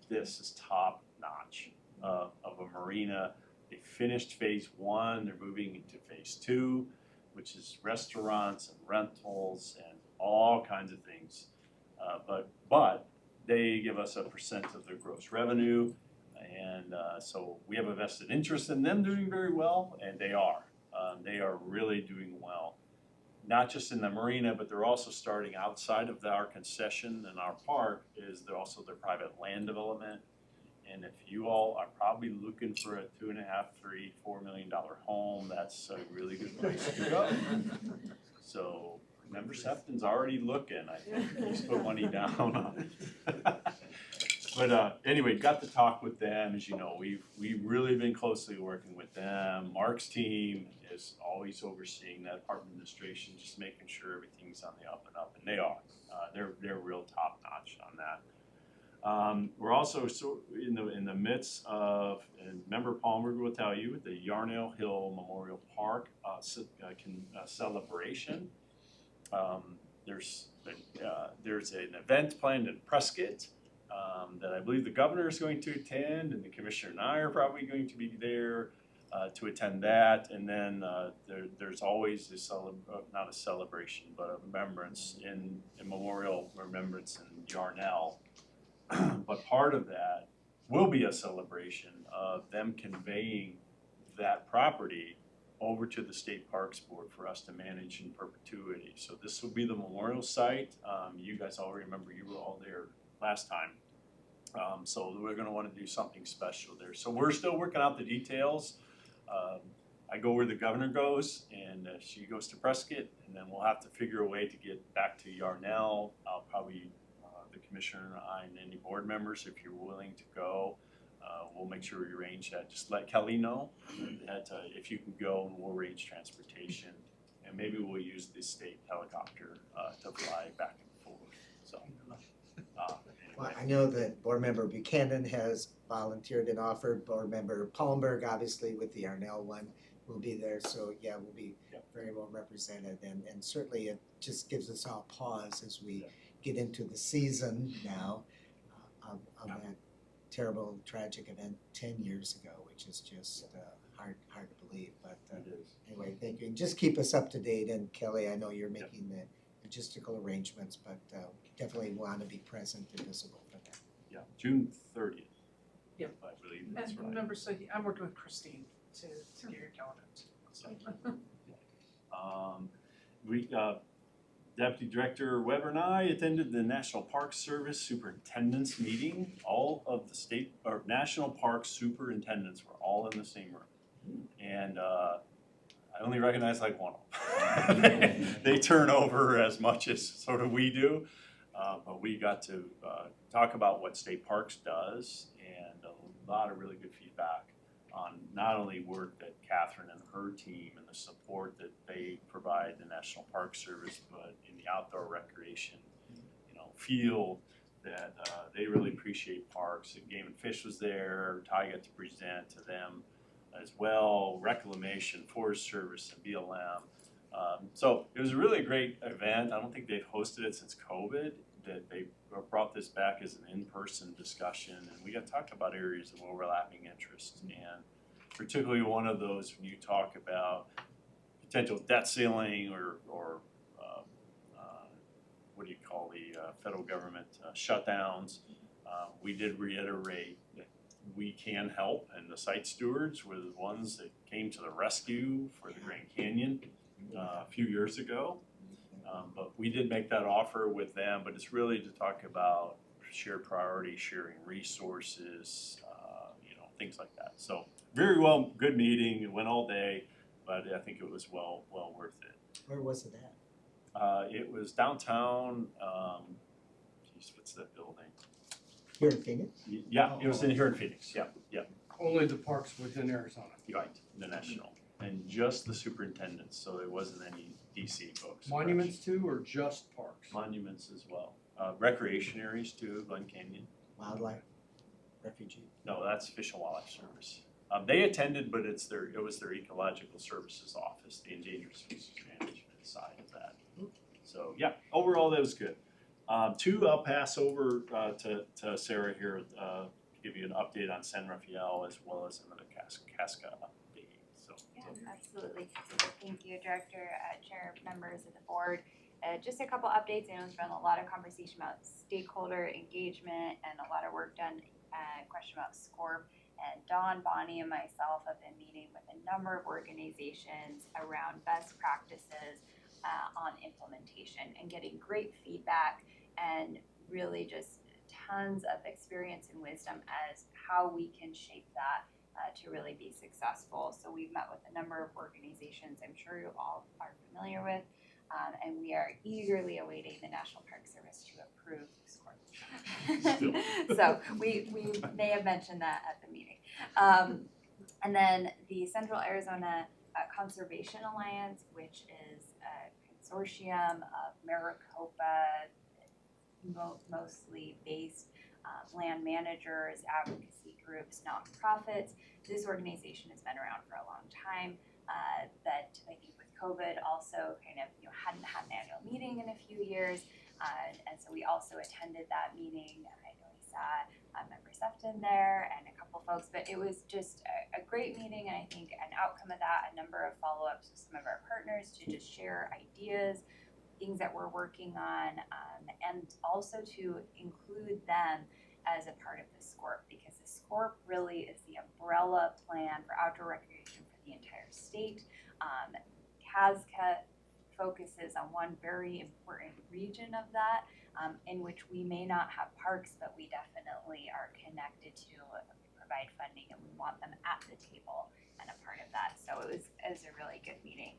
This is top notch of a marina. They finished phase 1, they're moving into phase 2, which is restaurants and rentals and all kinds of things. But they give us a percent of their gross revenue, and so we have a vested interest in them doing very well, and they are. They are really doing well, not just in the marina, but they're also starting outside of our concession and our park is they're also their private land development. And if you all are probably looking for a $2.5, $3, $4 million home, that's a really good place to go. So Member Sefton's already looking. I think he's put money down on it. But anyway, got to talk with them. As you know, we've really been closely working with them. Mark's team is always overseeing that department administration, just making sure everything's on the up and up, and they are. They're real top notch on that. We're also in the midst of, and Member Palmer will tell you, the Yarnell Hill Memorial Park celebration. There's an event planned in Prescott that I believe the governor is going to attend, and the commissioner and I are probably going to be there to attend that. And then there's always not a celebration, but a remembrance in memorial remembrance in Yarnell. But part of that will be a celebration of them conveying that property over to the State Parks Board for us to manage in perpetuity. So this will be the memorial site. You guys all remember, you were all there last time. So we're gonna wanna do something special there. So we're still working out the details. I go where the governor goes, and she goes to Prescott, and then we'll have to figure a way to get back to Yarnell. I'll probably, the commissioner and I and any board members, if you're willing to go, we'll make sure we arrange that. Just let Kelly know that if you can go, and we'll arrange transportation. And maybe we'll use the state helicopter to fly back and forth, so. Well, I know that Board Member Buchanan has volunteered and offered. Board Member Palmberg, obviously with the Arnell one, will be there. So yeah, we'll be very well represented. And certainly it just gives us all pause as we get into the season now of that terrible, tragic event 10 years ago, which is just hard to believe. But anyway, thank you. And just keep us up to date. And Kelly, I know you're making the logistical arrangements, but definitely want to be present and visible for that. Yeah, June 30th. Yep. I believe that's And right. remember, so I'm working with Christine to get your calendar. Deputy Director Weber and I attended the National Park Service Superintendent's meeting. All of the state or National Park superintendents were all in the same room. And I only recognize like one of them. They turn over as much as sort of we do. But we got to talk about what State Parks does, and a lot of really good feedback on not only work that Catherine and her team and the support that they provide the National Park Service, but in the outdoor recreation, field that they really appreciate parks. And Game and Fish was there. Ty got to present to them as well. Reclamation, Forest Service, and BLM. So it was a really great event. I don't think they've hosted it since COVID. That they brought this back as an in-person discussion, and we got to talk about areas of overlapping interest, and particularly one of those when you talk about potential debt ceiling or what do you call the federal government shutdowns. We did reiterate that we can help, and the site stewards were the ones that came to the rescue for the Grand Canyon a few years ago. But we did make that offer with them, but it's really to talk about shared priorities, sharing resources, things like that. So very well, good meeting. It went all day, but I think it was well worth it. Where was it at? It was downtown. What's that building? Here in Phoenix? Yeah, it was here in Phoenix. Yeah. Only the parks within Arizona. Right, the national, and just the superintendents. So there wasn't any DC folks. Monuments too, or just parks? Monuments as well. Recreation areas too, Glen Canyon. Wildlife, refugee. No, that's Fish and Wildlife Service. They attended, but it was their Ecological Services Office, the Endangered Species Management side of that. So yeah, overall that was good. Two, I'll pass over to Sarah here to give you an update on San Rafael as well as another Casca update. So. Yeah, absolutely. Thank you, Director, Chair, members of the board. Just a couple updates. I know there's been a lot of conversation about stakeholder engagement and a lot of work done. Question about SCORP. And Dawn, Bonnie, and myself have been meeting with a number of organizations around best practices on implementation and getting great feedback and really just tons of experience and wisdom as how we can shape that to really be successful. So we've met with a number of organizations I'm sure you all are familiar with, and we are eagerly awaiting the National Park Service to approve SCORP. So we may have mentioned that at the meeting. And then the Central Arizona Conservation Alliance, which is a consortium of Maricopa, mostly based land managers, advocacy groups, nonprofits. This organization has been around for a long time. That I think with COVID also kind of hadn't had an annual meeting in a few years, and so we also attended that meeting. I know we saw Member Sefton there and a couple folks, but it was just a great meeting, and I think an outcome of that, a number of follow-ups with some of our partners to just share ideas, things that we're working on, and also to include them as a part of the SCORP, because the SCORP really is the umbrella plan for outdoor recreation for the entire state. CASCA focuses on one very important region of that, in which we may not have parks, but we definitely are connected to provide funding, and we want them at the table and a part of that. So it was a really good meeting.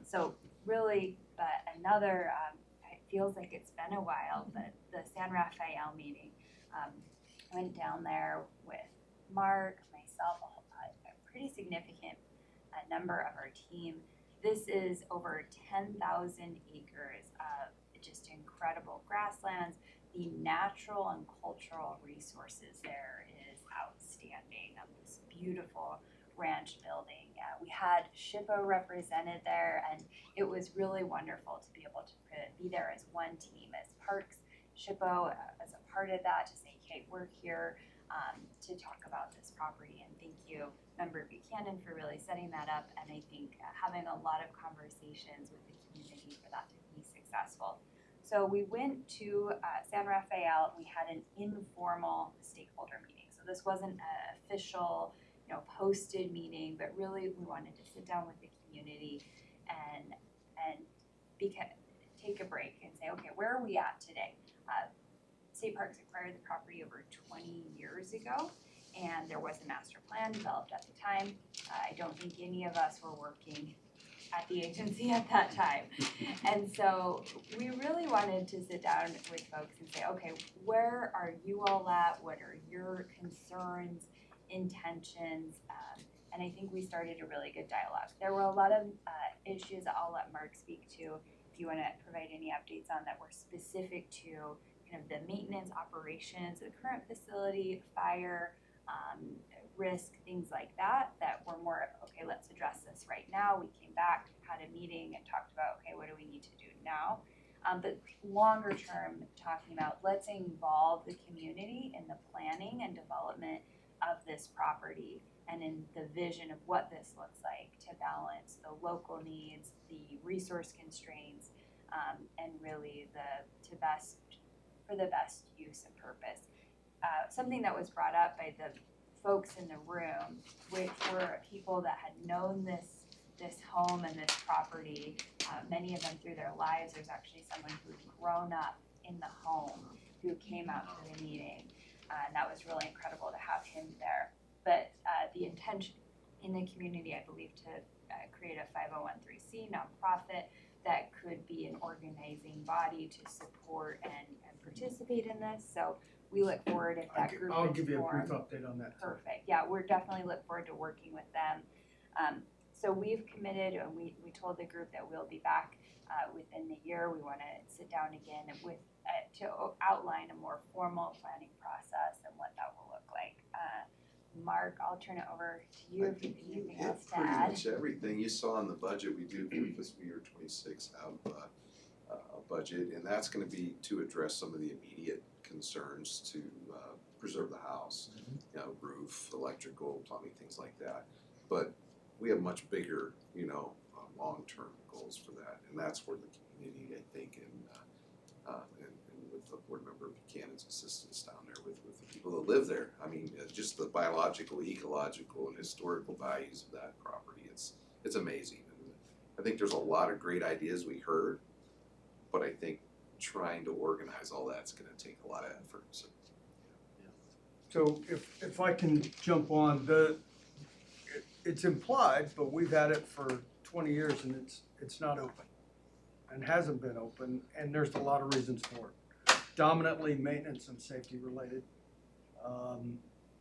So really, but another, it feels like it's been a while, but the San Rafael meeting, I went down there with Mark, myself, a pretty significant number of our team. This is over 10,000 acres of just incredible grasslands. The natural and cultural resources there is outstanding. This beautiful ranch building. We had SHPO represented there, and it was really wonderful to be able to be there as one team, as Parks, SHPO as a part of that, to say, hey, we're here to talk about this property. And thank you, Member Buchanan, for really setting that up, and I think having a lot of conversations with the community for that to be successful. So we went to San Rafael. We had an informal stakeholder meeting. So this wasn't an official, posted meeting, but really we wanted to sit down with the community and take a break and say, okay, where are we at today? State Parks acquired the property over 20 years ago, and there was a master plan developed at the time. I don't think any of us were working at the agency at that time. And so we really wanted to sit down with folks and say, okay, where are you all at? What are your concerns, intentions? And I think we started a really good dialogue. There were a lot of issues that I'll let Mark speak to if you want to provide any updates on that were specific to kind of the maintenance operations of the current facility, fire, risk, things like that, that were more, okay, let's address this right now. We came back, had a meeting, and talked about, okay, what do we need to do now? But longer term, talking about let's involve the community in the planning and development of this property and in the vision of what this looks like to balance the local needs, the resource constraints, and really for the best use and purpose. Something that was brought up by the folks in the room, which were people that had known this home and this property, many of them through their lives. There's actually someone who'd grown up in the home who came out to the meeting, and that was really incredible to have him there. But the intention in the community, I believe, to create a 501(c) nonprofit that could be an organizing body to support and participate in this. So we look forward if that group I'll is give you a brief formed. update on that. Perfect. Yeah, we're definitely look forward to working with them. So we've committed, and we told the group that we'll be back within the year. We want to sit down again with to outline a more formal planning process and what that will look like. Mark, I'll turn it over to you if you have anything else to add. Pretty much everything you saw in the budget we do for fiscal year 26 have a budget, and that's going to be to address some of the immediate concerns to preserve the house, roof, electrical, plumbing, things like that. But we have much bigger, long-term goals for that, and that's where the community, I think, and with the board member Buchanan's assistance down there with the people that live there. I mean, just the biological, ecological, and historical values of that property. It's amazing. And I think there's a lot of great ideas we heard, but I think trying to organize all that's going to take a lot of effort. So if I can jump on, it's implied, but we've had it for 20 years and it's not open and hasn't been open, and there's a lot of reasons for it. Dominantly maintenance and safety related.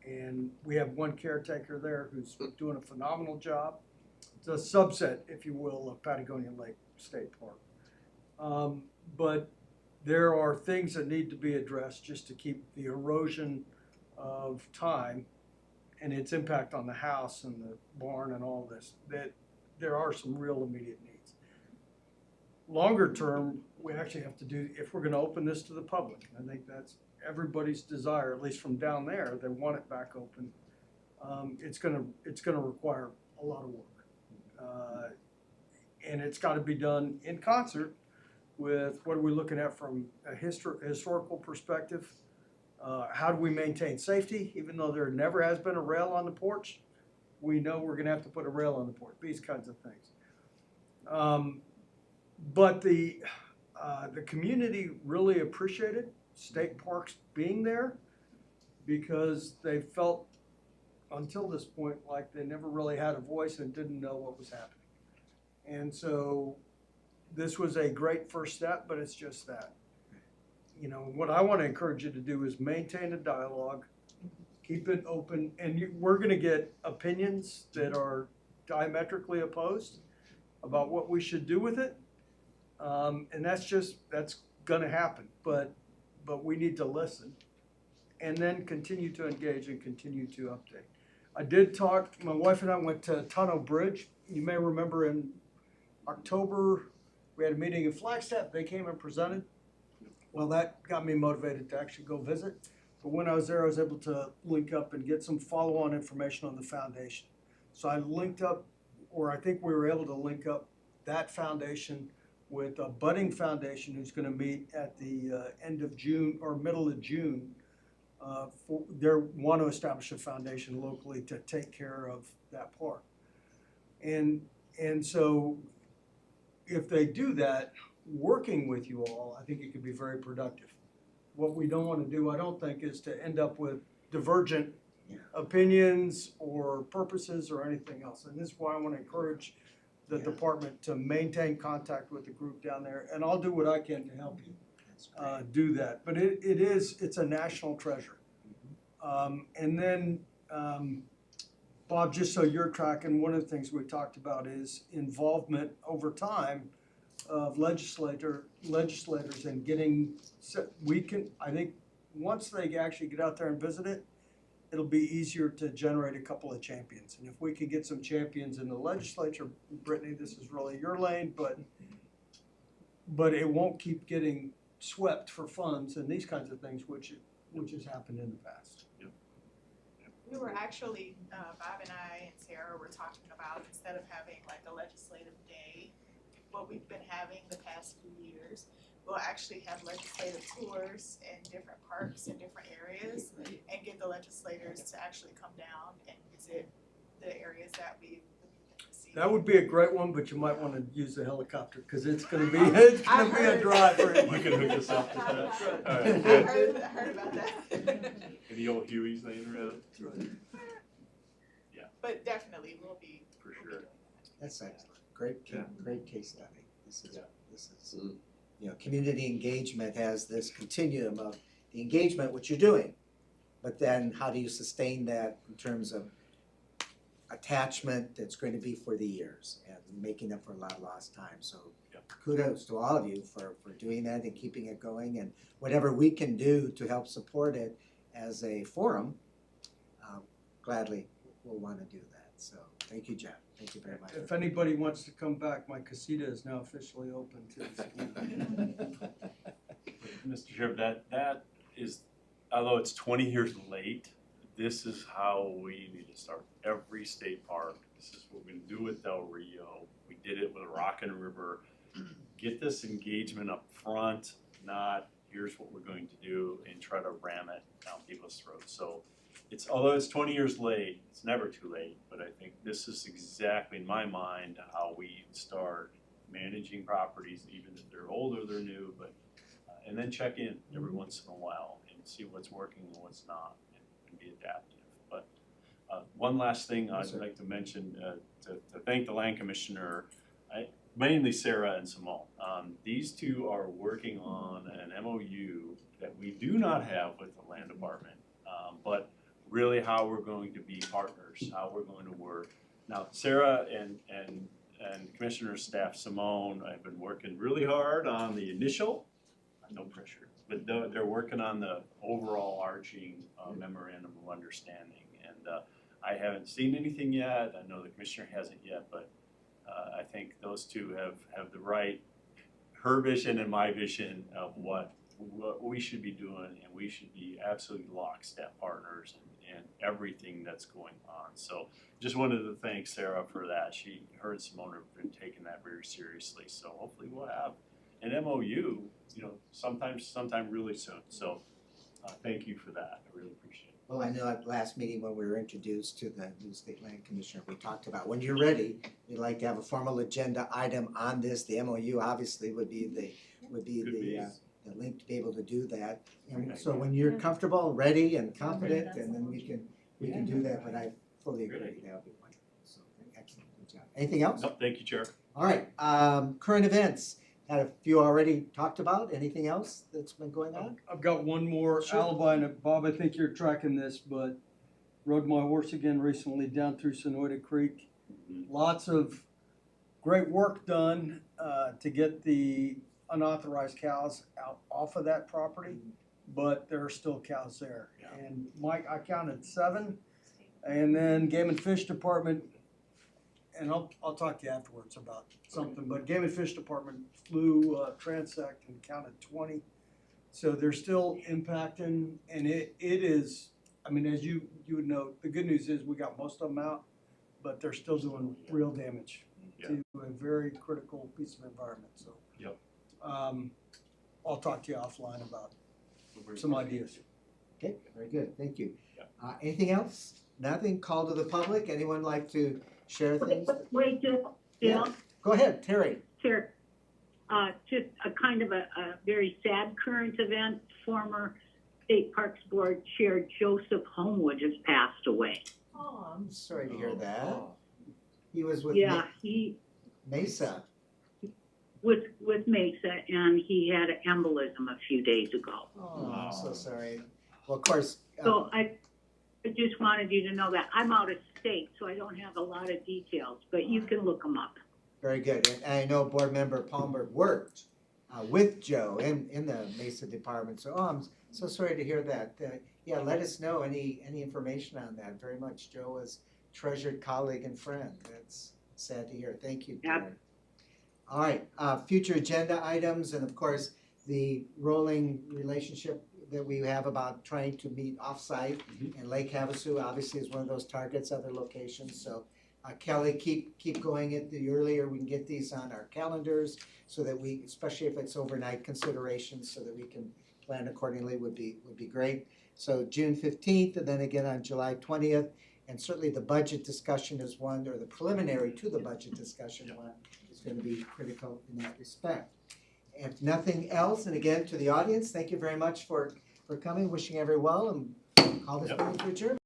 And we have one caretaker there who's doing a phenomenal job. It's a subset, if you will, of Patagonia Lake State Park. But there are things that need to be addressed just to keep the erosion of time and its impact on the house and the barn and all this, that there are some real immediate needs. Longer term, we actually have to do, if we're going to open this to the public, I think that's everybody's desire, at least from down there, they want it back open. It's gonna require a lot of work. And it's got to be done in concert with what are we looking at from a historical perspective. How do we maintain safety, even though there never has been a rail on the porch? We know we're going to have to put a rail on the porch, these kinds of things. But the community really appreciated State Parks being there because they felt until this point, like they never really had a voice and didn't know what was happening. And so this was a great first step, but it's just that. You know, what I want to encourage you to do is maintain a dialogue, keep it open, and we're going to get opinions that are diametrically opposed about what we should do with it. And that's going to happen, but we need to listen and then continue to engage and continue to update. I did talk, my wife and I went to Tunnel Bridge. You may remember in October, we had a meeting in Flagstaff. They came and presented. Well, that got me motivated to actually go visit. But when I was there, I was able to link up and get some follow-on information on the foundation. So I linked up, or I think we were able to link up that foundation with a budding foundation who's going to meet at the end of June or middle of June. They want to establish a foundation locally to take care of that park. And so if they do that, working with you all, I think it could be very productive. What we don't want to do, I don't think, is to end up with divergent opinions or purposes or anything else. And this is why I want to encourage the department to maintain contact with the group down there. And I'll do what I can to help you do that. But it's a national treasure. And then, Bob, just so you're tracking, one of the things we talked about is involvement over time of legislators and getting, I think once they actually get out there and visit it, it'll be easier to generate a couple of champions. And if we can get some champions in the legislature, Brittany, this is really your lane, but it won't keep getting swept for funds and these kinds of things, which has happened in the past. We were actually, Bob and I and Sarah were talking about, instead of having like a legislative day, what we've been having the past few years, we'll actually have legislative tours in different parks in different areas and get the legislators to actually come down and visit the areas that we've been seeing. That would be a great one, but you might want to use the helicopter because it's going to be a drive for you. We can hook us up to that. All right, I good. heard about that. And the old Hueys laying around. Yeah. But definitely we'll be. For sure. That's excellent. Great case study. This is you know, community engagement has this continuum of the engagement, which you're doing, but then how do you sustain that in terms of attachment that's going to be for the years and making up for a lot of lost time. So kudos to all of you for doing that and keeping it going, and whatever we can do to help support it as a forum, gladly we'll want to do that. So thank you, Jeff. Thank you very much. If anybody wants to come back, my casita is now officially open to Mr. Chair, that is, although it's 20 years late, this is how we need to start every state park. This is what we're gonna do with Del Rio. We did it with Rockin' River. Get this engagement up front, not here's what we're going to do and try to ram it down people's throats. So although it's 20 years late, it's never too late, but I think this is exactly, in my mind, how we start managing properties, even if they're old or they're new, but and then check in every once in a while and see what's working and what's not, and be adaptive. But one last thing I'd like to mention, to thank the Land Commissioner, mainly Sarah and Simone. These two are working on an MOU that we do not have with the Land Department, but really how we're going to be partners, how we're going to work. Now, Sarah and Commissioner staff Simone have been working really hard on the initial, no pressure, but they're working on the overall arching memorandum of understanding. And I haven't seen anything yet. I know the Commissioner hasn't yet, but I think those two have the right, her vision and my vision of what we should be doing, and we should be absolutely lockstep partners in everything that's going on. So just wanted to thank Sarah for that. Her and Simone have been taking that very seriously. So hopefully we'll have an MOU, sometime really soon. So thank you for that. I really appreciate it. Well, I know at last meeting when we were introduced to the new state land commissioner, we talked about when you're ready, we'd like to have a formal agenda item on this. The MOU obviously would be the link to be able to do that. And so when you're comfortable, ready, and confident, and then we can do that. But fully agree, that would be wonderful, so, excellent, good job. Anything else? No, thank you, Chair. All right, current events, had a few already talked about, anything else that's been going on? I've got one more Sure. alibi, and Bob, I think you're tracking this, but rode my horse again recently down through Sonoyta Creek. Lots of great work done, to get the unauthorized cows out off of that property, but there are still cows there. And Mike, I counted 7, and then Game and Fish Department, and I'll talk to you afterwards about something, but Game and Fish Department flew transect and counted 20. So they're still impacting, and it is, I mean, as you would know, the good news is we got most of them out, but they're still doing real damage to a very critical piece of environment, so. Yep. I'll talk to you offline about some ideas. Okay, very good, thank you. Anything else? Nothing? Call to the public? Anyone like to share things? Wait, just, Yeah. Go ahead, Terry. Chair, just a kind of a very sad current event. Former State Parks Board Chair Joseph Homewood has passed away. Oh, I'm sorry to hear that. He was with Yeah, he Mesa. with Mesa, and he had an embolism a few days ago. Oh, I'm so sorry. Well, of course. So I just wanted you to know that. I'm out of state, so I don't have a lot of details, but you can look them up. Very good. And I know Board Member Palmer worked with Joe in the Mesa Department. So, I'm so sorry to hear that. Yeah, let us know any information on that. Very much. Joe was treasured colleague and friend. That's sad to hear. Thank you, Terry. All right, future agenda items, and of course, the rolling relationship that we have about trying to meet off-site in Lake Havasu obviously is one of those targets, other locations. So Kelly, keep going it. The earlier we can get these on our calendars so that we, especially if it's overnight considerations, so that we can plan accordingly would be great. So June 15th, and then again on July 20th. And certainly the budget discussion is one, or the preliminary to the budget discussion one, is going to be critical in that respect. If nothing else, and again to the audience, thank you very much for coming, wishing everyone well, and call this meeting to adjourn.